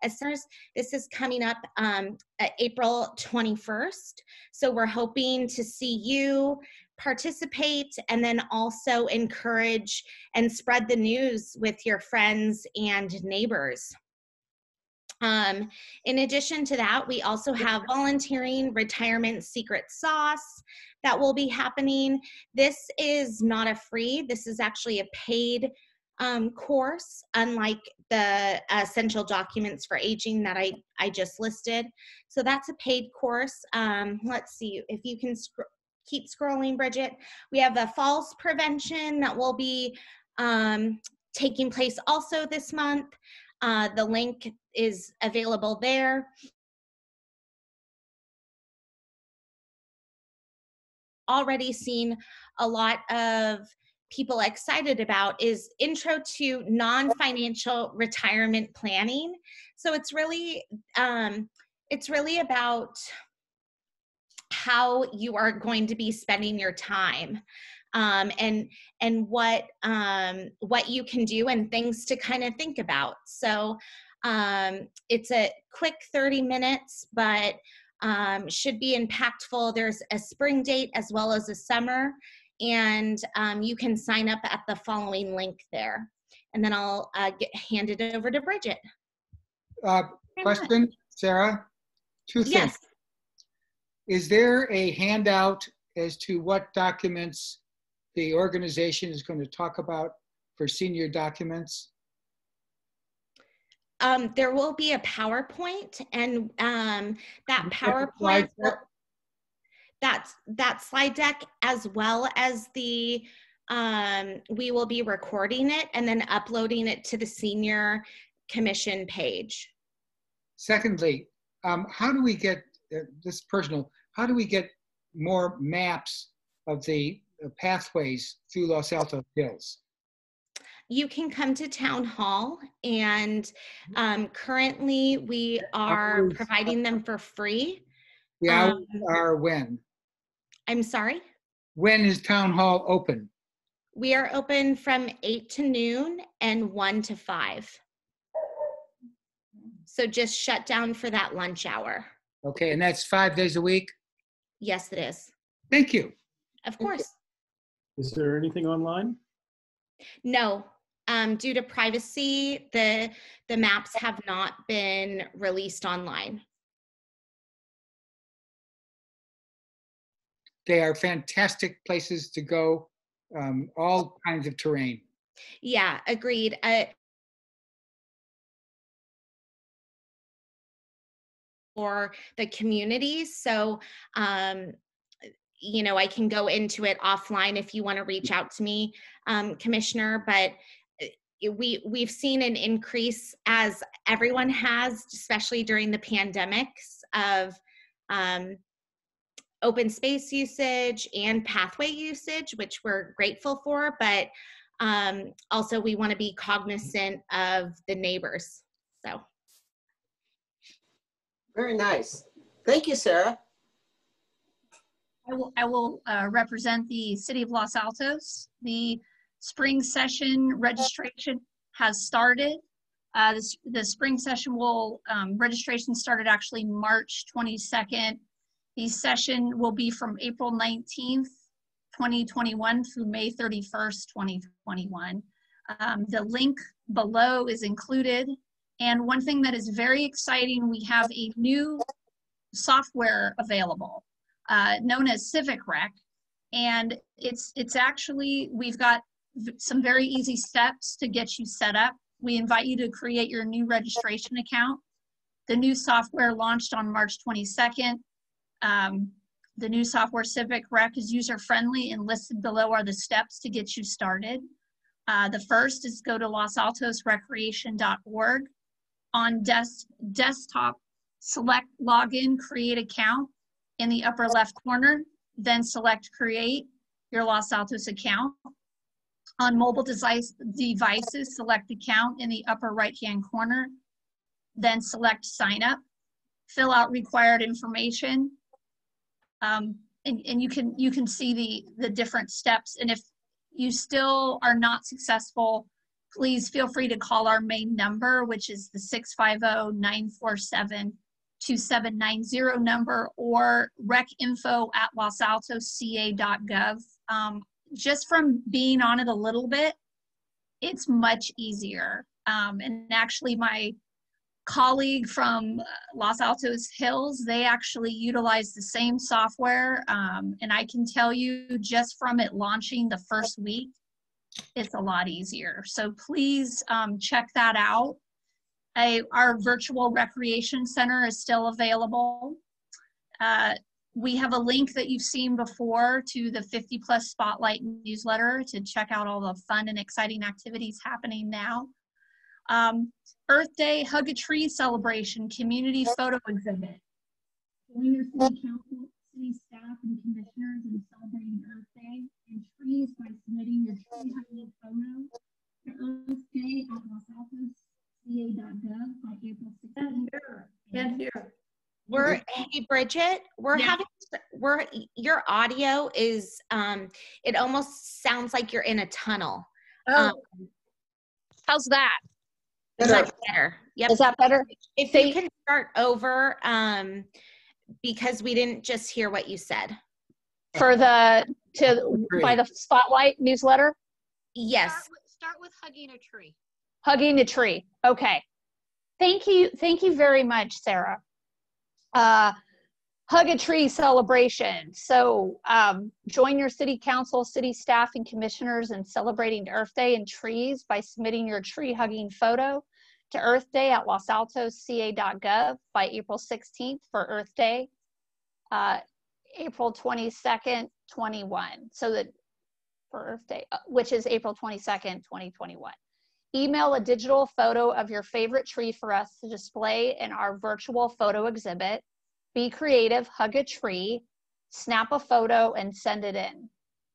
As soon as this is coming up April 21st. So we're hoping to see you participate and then also encourage and spread the news with your friends and neighbors. In addition to that, we also have volunteering retirement secret sauce that will be happening. This is not a free, this is actually a paid course, unlike the essential documents for aging that I just listed. So that's a paid course. Let's see if you can keep scrolling, Bridget. We have a falls prevention that will be taking place also this month. The link is available there. Already seen a lot of people excited about is Intro to Non-Financial Retirement Planning. So it's really about how you are going to be spending your time, and what you can do and things to kind of think about. So it's a quick 30 minutes, but should be impactful. There's a spring date as well as a summer, and you can sign up at the following link there. And then I'll hand it over to Bridget. Question, Sarah? Two things. Yes. Is there a handout as to what documents the organization is going to talk about for senior documents? There will be a PowerPoint, and that PowerPoint, that slide deck, as well as the, we will be recording it and then uploading it to the senior commission page. Secondly, how do we get, this is personal, how do we get more maps of the pathways through Los Altos Hills? You can come to Town Hall, and currently we are providing them for free. The hours are when? I'm sorry? When is Town Hall open? We are open from 8 to noon and 1 to 5. So just shut down for that lunch hour. Okay, and that's 5 days a week? Yes, it is. Thank you. Of course. Is there anything online? No. Due to privacy, the maps have not been released online. They are fantastic places to go, all kinds of terrain. Yeah, agreed. For the communities. So, you know, I can go into it offline if you want to reach out to me, Commissioner, but we've seen an increase, as everyone has, especially during the pandemics, of open space usage and pathway usage, which we're grateful for, but also we want to be cognizant of the neighbors. So. Very nice. Thank you, Sarah. I will represent the City of Los Altos. The spring session registration has started. The spring session registration started actually March 22nd. The session will be from April 19th, 2021 through May 31st, 2021. The link below is included. And one thing that is very exciting, we have a new software available known as Civic Rec. And it's actually, we've got some very easy steps to get you set up. We invite you to create your new registration account. The new software launched on March 22nd. The new software Civic Rec is user-friendly, and listed below are the steps to get you started. The first is go to losaltosrecreation.org. On desktop, select Login, Create Account in the upper left corner, then select Create your Los Altos account. On mobile devices, select Account in the upper right-hand corner, then select Sign Up. Fill out required information, and you can see the different steps. And if you still are not successful, please feel free to call our main number, which is the 650-947-2790 number, or recinfo@losaltosca.gov. Just from being on it a little bit, it's much easier. And actually my colleague from Los Altos Hills, they actually utilize the same software. And I can tell you, just from it launching the first week, it's a lot easier. So please check that out. Our virtual recreation center is still available. We have a link that you've seen before to the 50 Plus Spotlight newsletter to check out all the fun and exciting activities happening now. Earth Day Hug a Tree celebration, community photo exhibit. Join your city council, city staff, and commissioners in celebrating Earth Day and trees by submitting your tree hugging photo to Earth Day at losaltosca.gov by April 16th. Can't hear. Hey Bridget, your audio is, it almost sounds like you're in a tunnel. How's that? Much better. Yep. Is that better? If you can start over, because we didn't just hear what you said. By the Spotlight newsletter? Yes. Start with hugging a tree. Hugging a tree. Okay. Thank you very much, Sarah. Hug a Tree celebration. So join your city council, city staff, and commissioners in celebrating Earth Day and trees by submitting your tree hugging photo to Earth Day at losaltosca.gov by April 16th for Earth Day, April 22nd, 21. So that for Earth Day, which is April 22nd, 2021. Email a digital photo of your favorite tree for us to display in our virtual photo exhibit. Be creative, hug a tree, snap a photo, and send it in.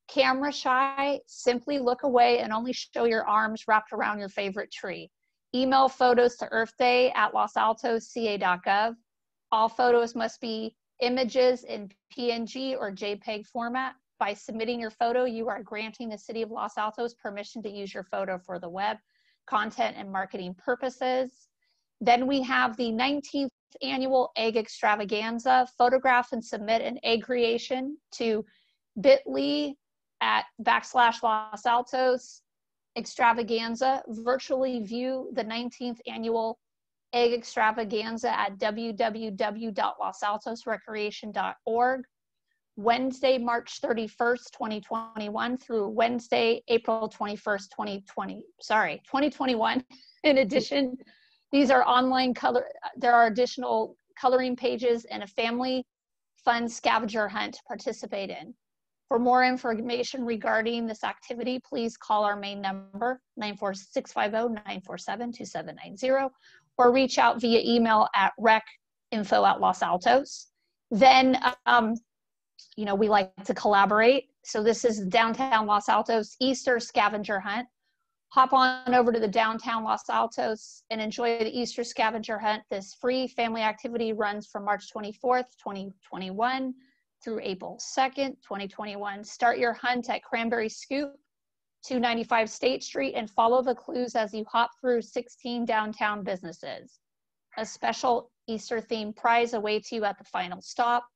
Camera shy, simply look away and only show your arms wrapped around your favorite tree. Email photos to Earth Day at losaltosca.gov. All photos must be images in PNG or JPEG format. By submitting your photo, you are granting the City of Los Altos permission to use your photo for the web, content, and marketing purposes. Then we have the 19th annual Egg Extravaganza. Photograph and submit an egg creation to bit.ly/Los Altos Extravaganza. Virtually view the 19th annual Egg Extravaganza at www.losaltosrecreation.org. Wednesday, March 31st, 2021 through Wednesday, April 21st, 2021. In addition, these are online there are additional coloring pages and a family fun scavenger hunt to participate in. For more information regarding this activity, please call our main number, 650-947-2790, or reach out via email at recinfo@losaltos. Then, we like to collaborate. So this is downtown Los Altos Easter Scavenger Hunt. Hop on over to the downtown Los Altos and enjoy the Easter Scavenger Hunt. This free family activity runs from March 24th, 2021 through April 2nd, 2021. Start your hunt at Cranberry Scoop, 295 State Street, and follow the clues as you hop through 16 downtown businesses. A special Easter-themed prize awaits you at the final stop.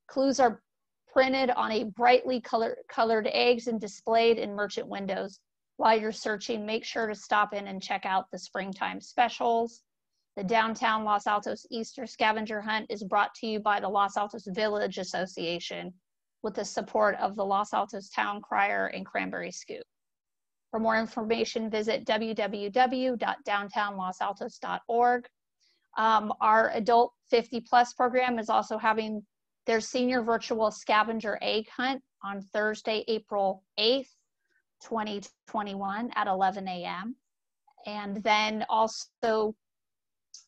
Clues are printed on a brightly colored eggs and displayed in merchant windows. While you're searching, make sure to stop in and check out the springtime specials. The Downtown Los Altos Easter Scavenger Hunt is brought to you by the Los Altos Village Association with the support of the Los Altos Town Crier and Cranberry Scoop. For more information, visit www.downtownlosaltos.org. Our adult 50+ program is also having their senior virtual scavenger egg hunt on Thursday, April 8th, 2021 at 11 a.m. And then also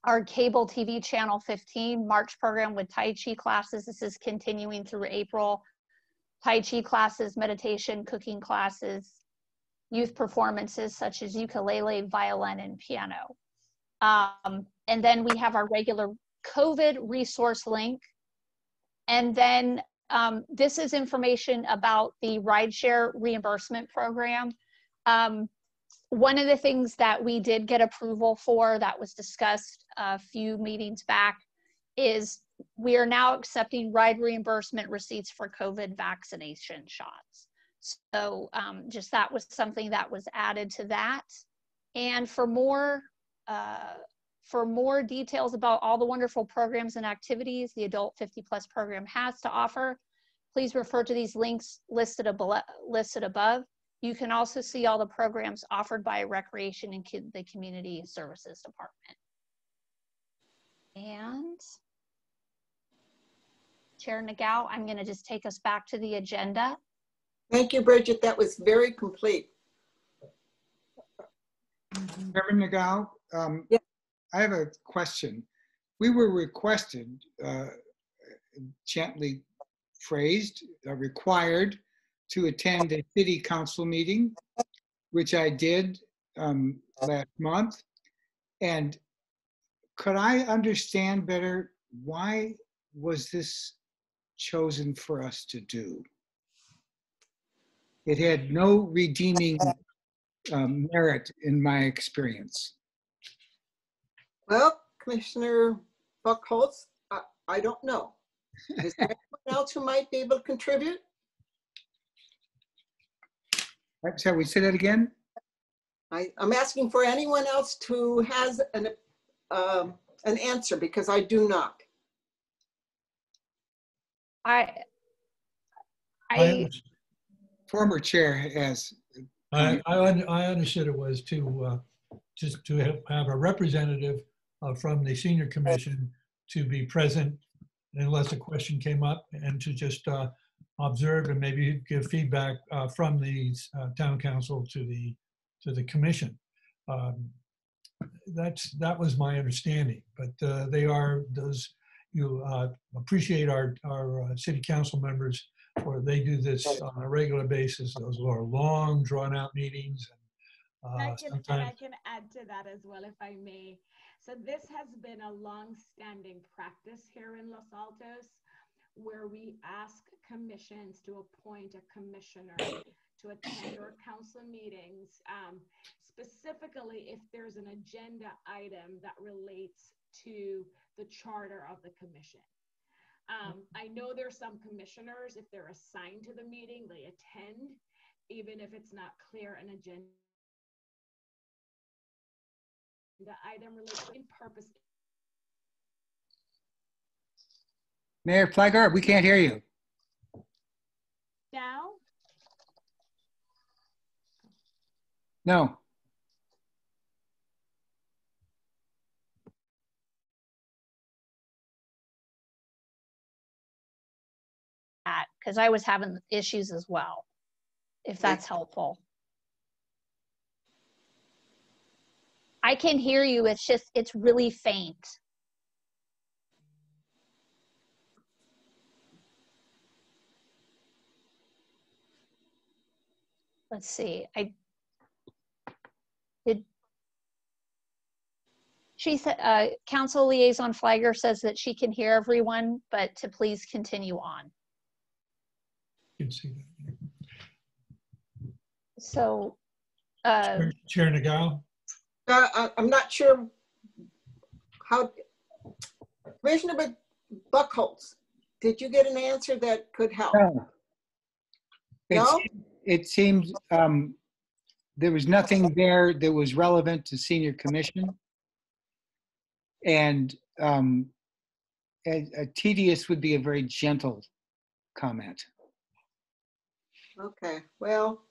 our cable TV channel 15 March program with Tai Chi classes. This is continuing through April. Tai Chi classes, meditation, cooking classes, youth performances such as ukulele, violin, and piano. And then we have our regular COVID resource link. And then this is information about the rideshare reimbursement program. One of the things that we did get approval for that was discussed a few meetings back is we are now accepting ride reimbursement receipts for COVID vaccination shots. So just that was something that was added to that. And for more details about all the wonderful programs and activities the Adult 50+ program has to offer, please refer to these links listed above. You can also see all the programs offered by Recreation and the Community Services Department. And Chair Nagao, I'm going to just take us back to the agenda. Thank you, Bridget. That was very complete. Chairman Nagao, Yeah. I have a question. We were requested, gently phrased, required to attend a city council meeting, which I did last month. And could I understand better, why was this chosen for us to do? It had no redeeming merit in my experience. Well, Commissioner Buckholz, I don't know. Is there anyone else who might be able to contribute? Shall we say that again? I'm asking for anyone else who has an answer, because I do not. Former chair has. I understood it was to just to have a representative from the senior commission to be present unless a question came up, and to just observe and maybe give feedback from the town council to the commission. That was my understanding, but you appreciate our city council members, or they do this on a regular basis. Those are long, drawn-out meetings. And I can add to that as well, if I may. So this has been a long-standing practice here in Los Altos, where we ask commissions to appoint a commissioner to attend our council meetings, specifically if there's an agenda item that relates to the charter of the commission. I know there's some commissioners, if they're assigned to the meeting, they attend, even if it's not clear an agenda item related in purpose. Mayor Flaggart, we can't hear you. Now? No. because I was having issues as well, if that's helpful. I can hear you, it's just, it's really faint. Let's see, she said, Council Liaison Flagger says that she can hear everyone, but to please continue on. You can see that. So, Chair Nagao? I'm not sure how, Commissioner Buckholz, did you get an answer that could help? No. No? It seemed there was nothing there that was relevant to senior commission. And a tedious would be a very gentle comment. Okay, well,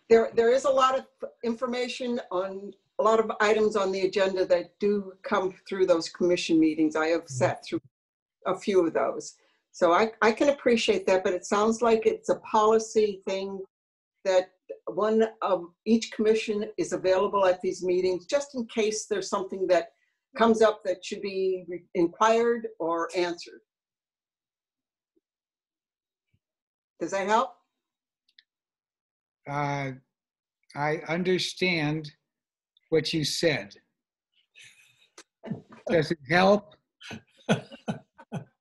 there is a lot of information on a lot of items on the agenda that do come through those commission meetings. I have sat through a few of those. So I can appreciate that, but it sounds like it's a policy thing that one of each commission is available at these meetings, just in case there's something that comes up that should be inquired or answered. Does that help? I understand what you said. Does it help?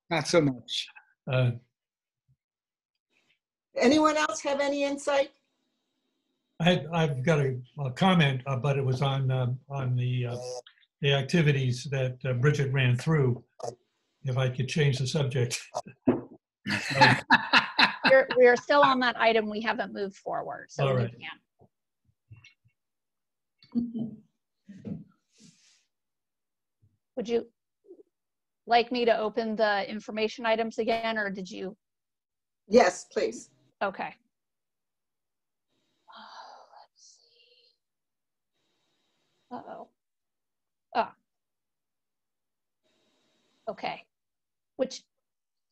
Not so much. Anyone else have any insight? I've got a comment, but it was on the activities that Bridget ran through. If I could change the subject. we are still on that item. We haven't moved forward, so All you right. can. Would you like me to open the information items again, or did you? Yes, please. Okay. Let's see. Uh-oh. Ah. Okay.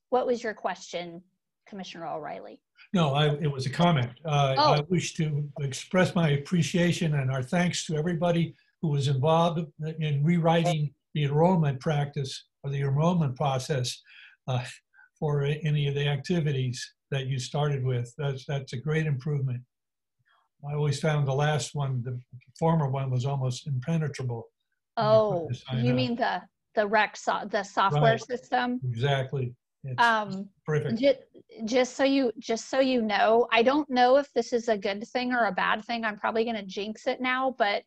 What was your question, Commissioner O'Reilly? No, it was a comment. I wish to express my appreciation and our thanks to everybody who was involved in rewriting the enrollment practice or the enrollment process for any of the activities that you started with. That's a great improvement. I always found the last one, the former one, was almost impenetrable. Oh, you mean the the software Right. system? Exactly. It's perfect. Just so you know, I don't know if this is a good thing or a bad thing. I'm probably going to jinx it now, but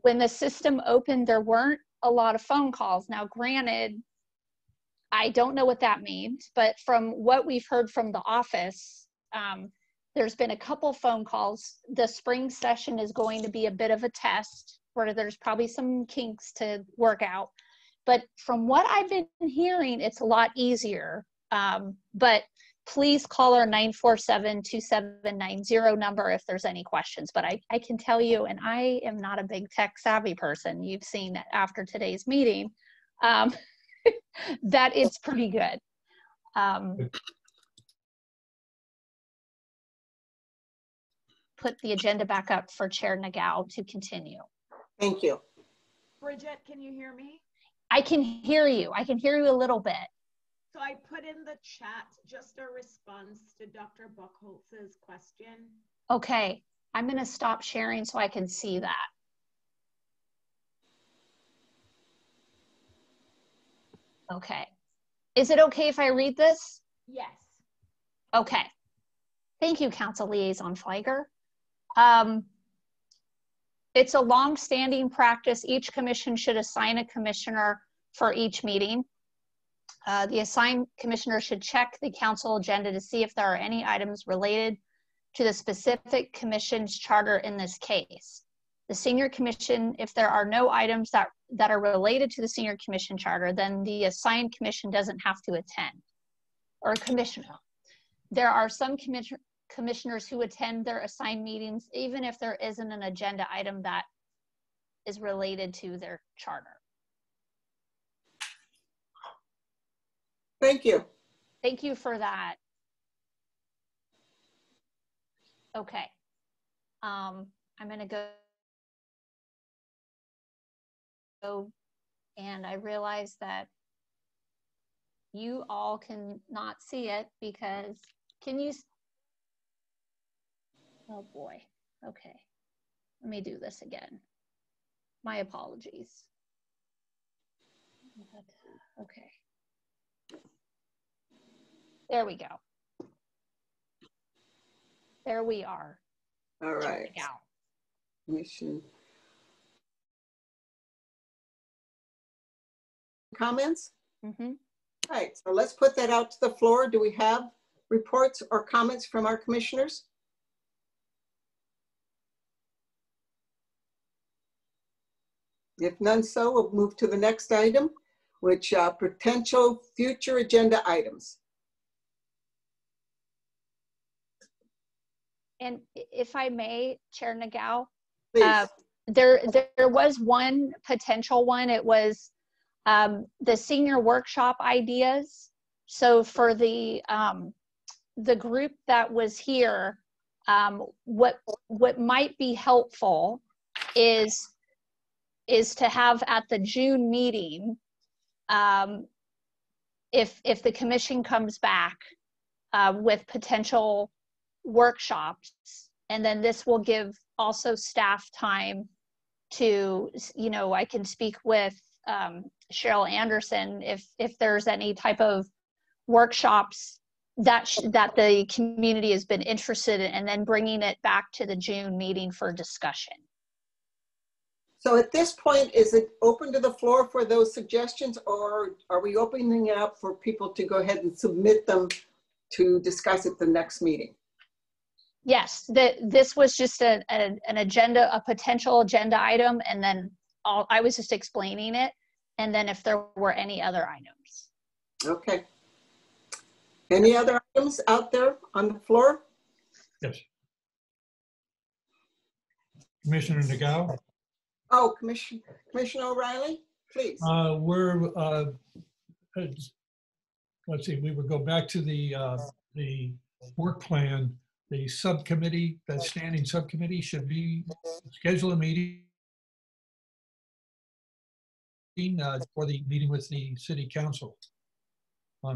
when the system opened, there weren't a lot of phone calls. Now, granted, I don't know what that means, but from what we've heard from the office, there's been a couple phone calls. The spring session is going to be a bit of a test where there's probably some kinks to work out. But from what I've been hearing, it's a lot easier. But please call our 947-2790 number if there's any questions. But I can tell you, and I am not a big tech savvy person, you've seen that after today's meeting, that it's pretty good. Put the agenda back up for Chair Nagao to continue. Thank you. Bridget, can you hear me? I can hear you. I can hear you a little bit. So I put in the chat just a response to Dr. Buckholz's question. Okay, I'm going to stop sharing so I can see that. Okay. Is it okay if I read this? Yes. Okay. Thank you, Council Liaison Flagger. It's a long-standing practice. Each commission should assign a commissioner for each meeting. The assigned commissioner should check the council agenda to see if there are any items related to the specific commission's charter in this case. The senior commission, if there are no items that are related to the senior commission charter, then the assigned commission doesn't have to attend, or commissioner. There are some commissioners who attend their assigned meetings even if there isn't an agenda item that is related to their charter. Thank you. Thank you for that. Okay. I'm going to go and I realize that you all can not see it because, can you? Oh boy. Okay. Let me do this again. My apologies. Okay. There we go. There we are. All right. Commission. Comments? Mm-hmm. All right, so let's put that out to the floor. Do we have reports or comments from our commissioners? If none so, we'll move to the next item, which potential future agenda items. And if I may, Chair Nagao, Please. there was one potential one. It was the senior workshop ideas. So for the group that was here, what might be helpful is to have at the June meeting, if the commission comes back with potential workshops, and then this will give also staff time to, you know, I can speak with Cheryl Anderson if there's any type of workshops that the community has been interested in, and then bringing it back to the June meeting for discussion. So at this point, is it open to the floor for those suggestions, or are we opening it up for people to go ahead and submit them to discuss at the next meeting? Yes, this was just an agenda, a potential agenda item, and then I was just explaining it, and then if there were any other items. Okay. Any other items out there on the floor? Yes. Commissioner Nagao? Oh, Commissioner O'Reilly, please. Let's see, we would go back to the work plan. The subcommittee, that standing subcommittee, should be schedule a meeting for the meeting with the city council.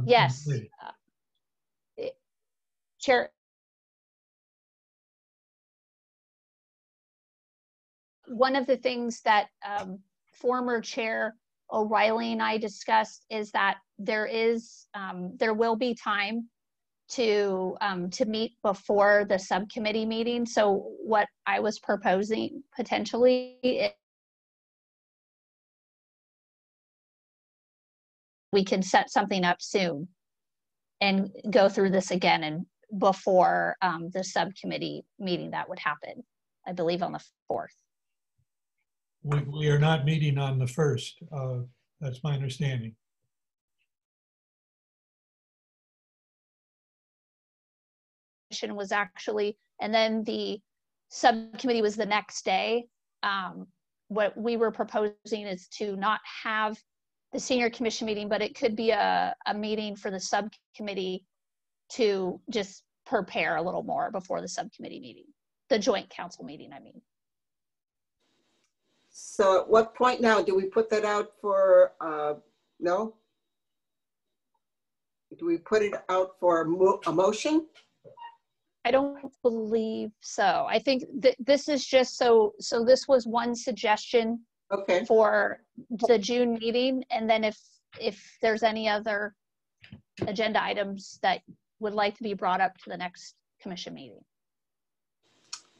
Yes, Chair. One of the things that former Chair O'Reilly and I discussed is that there will be time to meet before the subcommittee meeting. So what I was proposing potentially, we can set something up soon and go through this again and before the subcommittee meeting that would happen, I believe on the 4th. We are not meeting on the 1st. That's my understanding. Was actually, and then the subcommittee was the next day. What we were proposing is to not have the senior commission meeting, but it could be a meeting for the subcommittee to just prepare a little more before the subcommittee meeting, the joint council meeting, I mean. So at what point now do we put that out for, no? Do we put it out for a motion? I don't believe so. I think that this is just so this was one suggestion for the June meeting. And then if there's any other agenda items that would like to be brought up to the next commission meeting.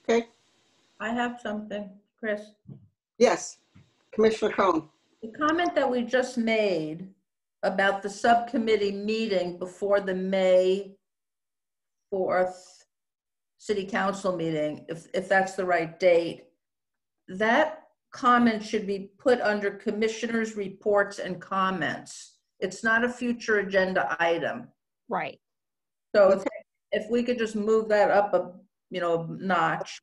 Okay. I have something, Chris. Yes, Commissioner Cohn. The comment that we just made about the subcommittee meeting before the May 4th city council meeting, if that's the right date, that comment should be put under commissioners' reports and comments. It's not a future agenda item. Right. So if we could just move that up a notch.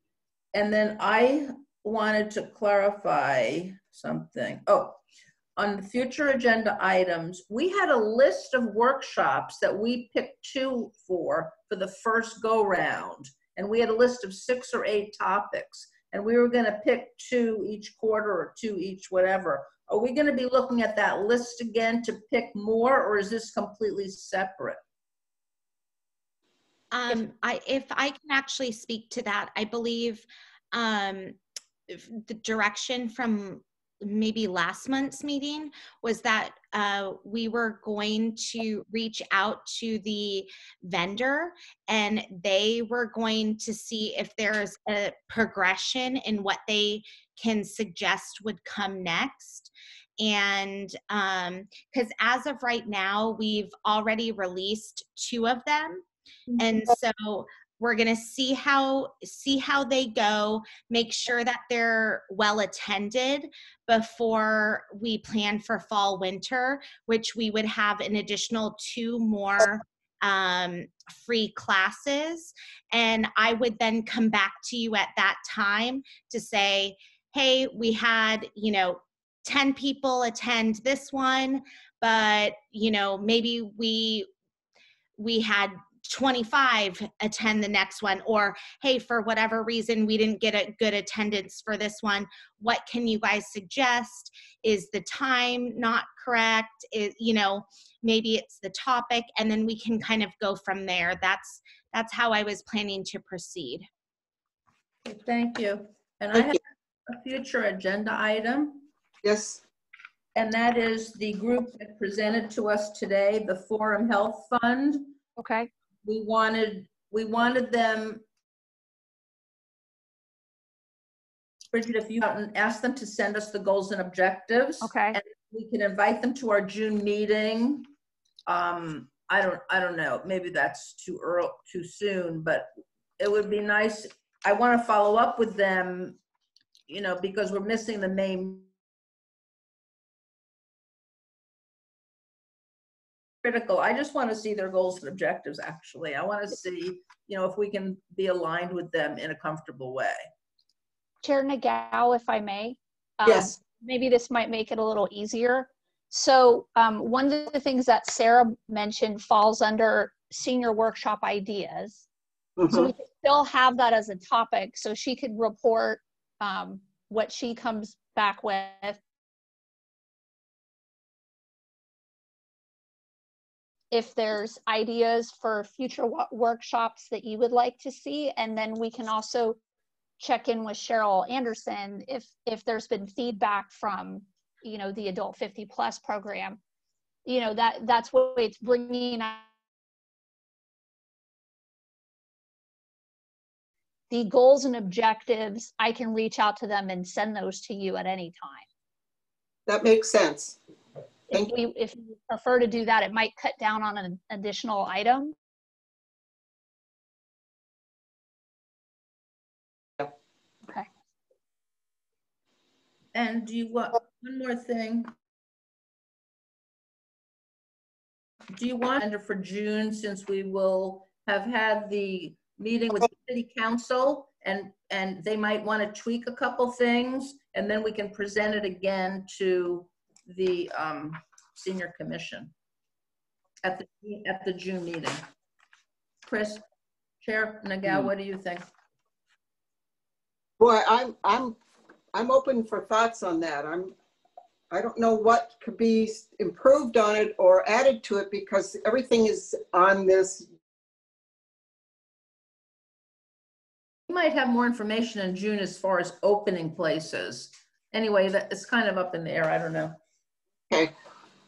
And then I wanted to clarify something. Oh, on the future agenda items, we had a list of workshops that we picked 2 for the first go round. And we had a list of 6 or 8 topics, and we were gonna pick 2 each quarter or 2 each whatever. Are we gonna be looking at that list again to pick more, or is this completely separate? If I can actually speak to that, I believe the direction from maybe last month's meeting was that we were going to reach out to the vendor, and they were going to see if there's a progression in what they can suggest would come next. And because as of right now, we've already released 2 of them. And so we're going to see how they go, make sure that they're well attended before we plan for fall winter, which we would have an additional 2 more free classes. And I would then come back to you at that time to say, hey, we had, 10 people attend this one, but, maybe we had 25 attend the next one, or hey, for whatever reason we didn't get a good attendance for this one, what can you guys suggest? Is the time not correct? Maybe it's the topic, and then we can kind of go from there. That's how I was planning to proceed. Okay, thank you. And I have a future agenda item. Yes. And that is the group that presented to us today, the Forum Health Fund. Okay. We wanted them, Bridget, if you ask them to send us the goals and objectives. Okay. And we can invite them to our June meeting. I don't know, maybe that's too early, too soon, but it would be nice. I want to follow up with them, because we're missing the main critical. I just want to see their goals and objectives, actually. I want to see, if we can be aligned with them in a comfortable way. Chair Nagao, if I may. Yes. Maybe this might make it a little easier. So one of the things that Sarah mentioned falls under senior workshop ideas. So we could still have that as a topic, so she could report what she comes back with. If there's ideas for future workshops that you would like to see, and then we can also check in with Cheryl Anderson if there's been feedback from the adult 50 plus program. That's what it's bringing out. The goals and objectives, I can reach out to them and send those to you at any time. That makes sense. If you prefer to do that, it might cut down on an additional item. Okay. And do you want one more thing? Do you want for June, since we will have had the meeting with the city council, and they might want to tweak a couple things, and then we can present it again to the senior commission at the June meeting. Chris, Chair Nagao, what do you think? Boy, I'm open for thoughts on that. I don't know what could be improved on it or added to it, because everything is on this. We might have more information in June as far as opening places. Anyway, it's kind of up in the air. I don't know. Okay.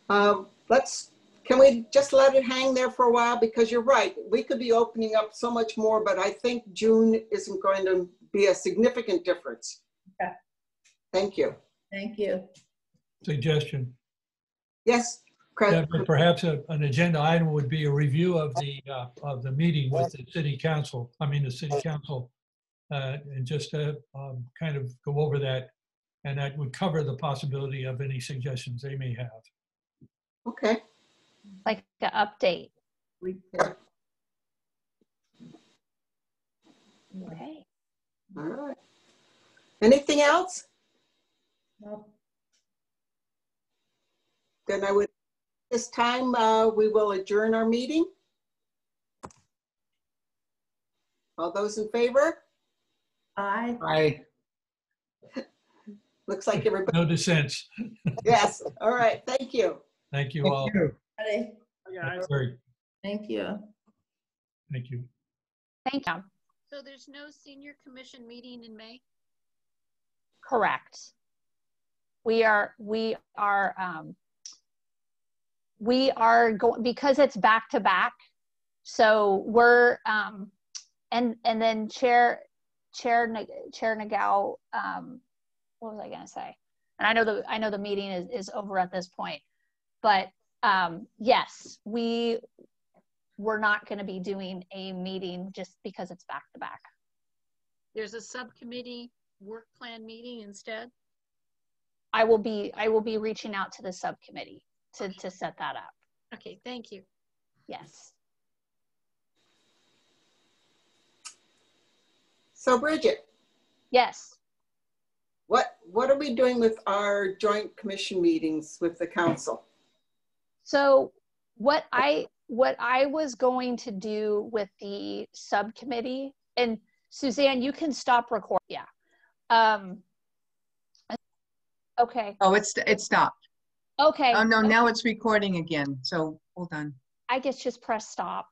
Can we just let it hang there for a while? Because you're right, we could be opening up so much more, but I think June isn't going to be a significant difference. Okay. Thank you. Thank you. Suggestion. Yes, Chris. Yeah, but perhaps an agenda item would be a review of the meeting with the city council. The city council, and just kind of go over that, and that would cover the possibility of any suggestions they may have. Okay. Like the update. Report. Okay. All right. Anything else? No. then I would, this time, we will adjourn our meeting. All those in favor? Aye. Aye. Looks like everybody, No dissents. yes. All right, thank you. Thank you Thank all. you. Aye. Very, Thank you. thank you. Thank you. So there's no senior commission meeting in May? Correct. We are going, because it's back to back. So we're, and then Chair Nagao, what was I gonna say? And I know the meeting is over at this point, but yes, we're not gonna be doing a meeting just because it's back to back. There's a subcommittee work plan meeting instead? I will be reaching out to the subcommittee to set that up. Okay, thank you. Yes. So Bridget, Yes. what are we doing with our joint commission meetings with the council? So what I was going to do with the subcommittee, and Suzanne, you can stop recording. Yeah. Okay. Oh, it stopped. Okay. Oh, no, now it's recording again. So hold on. I guess just press stop.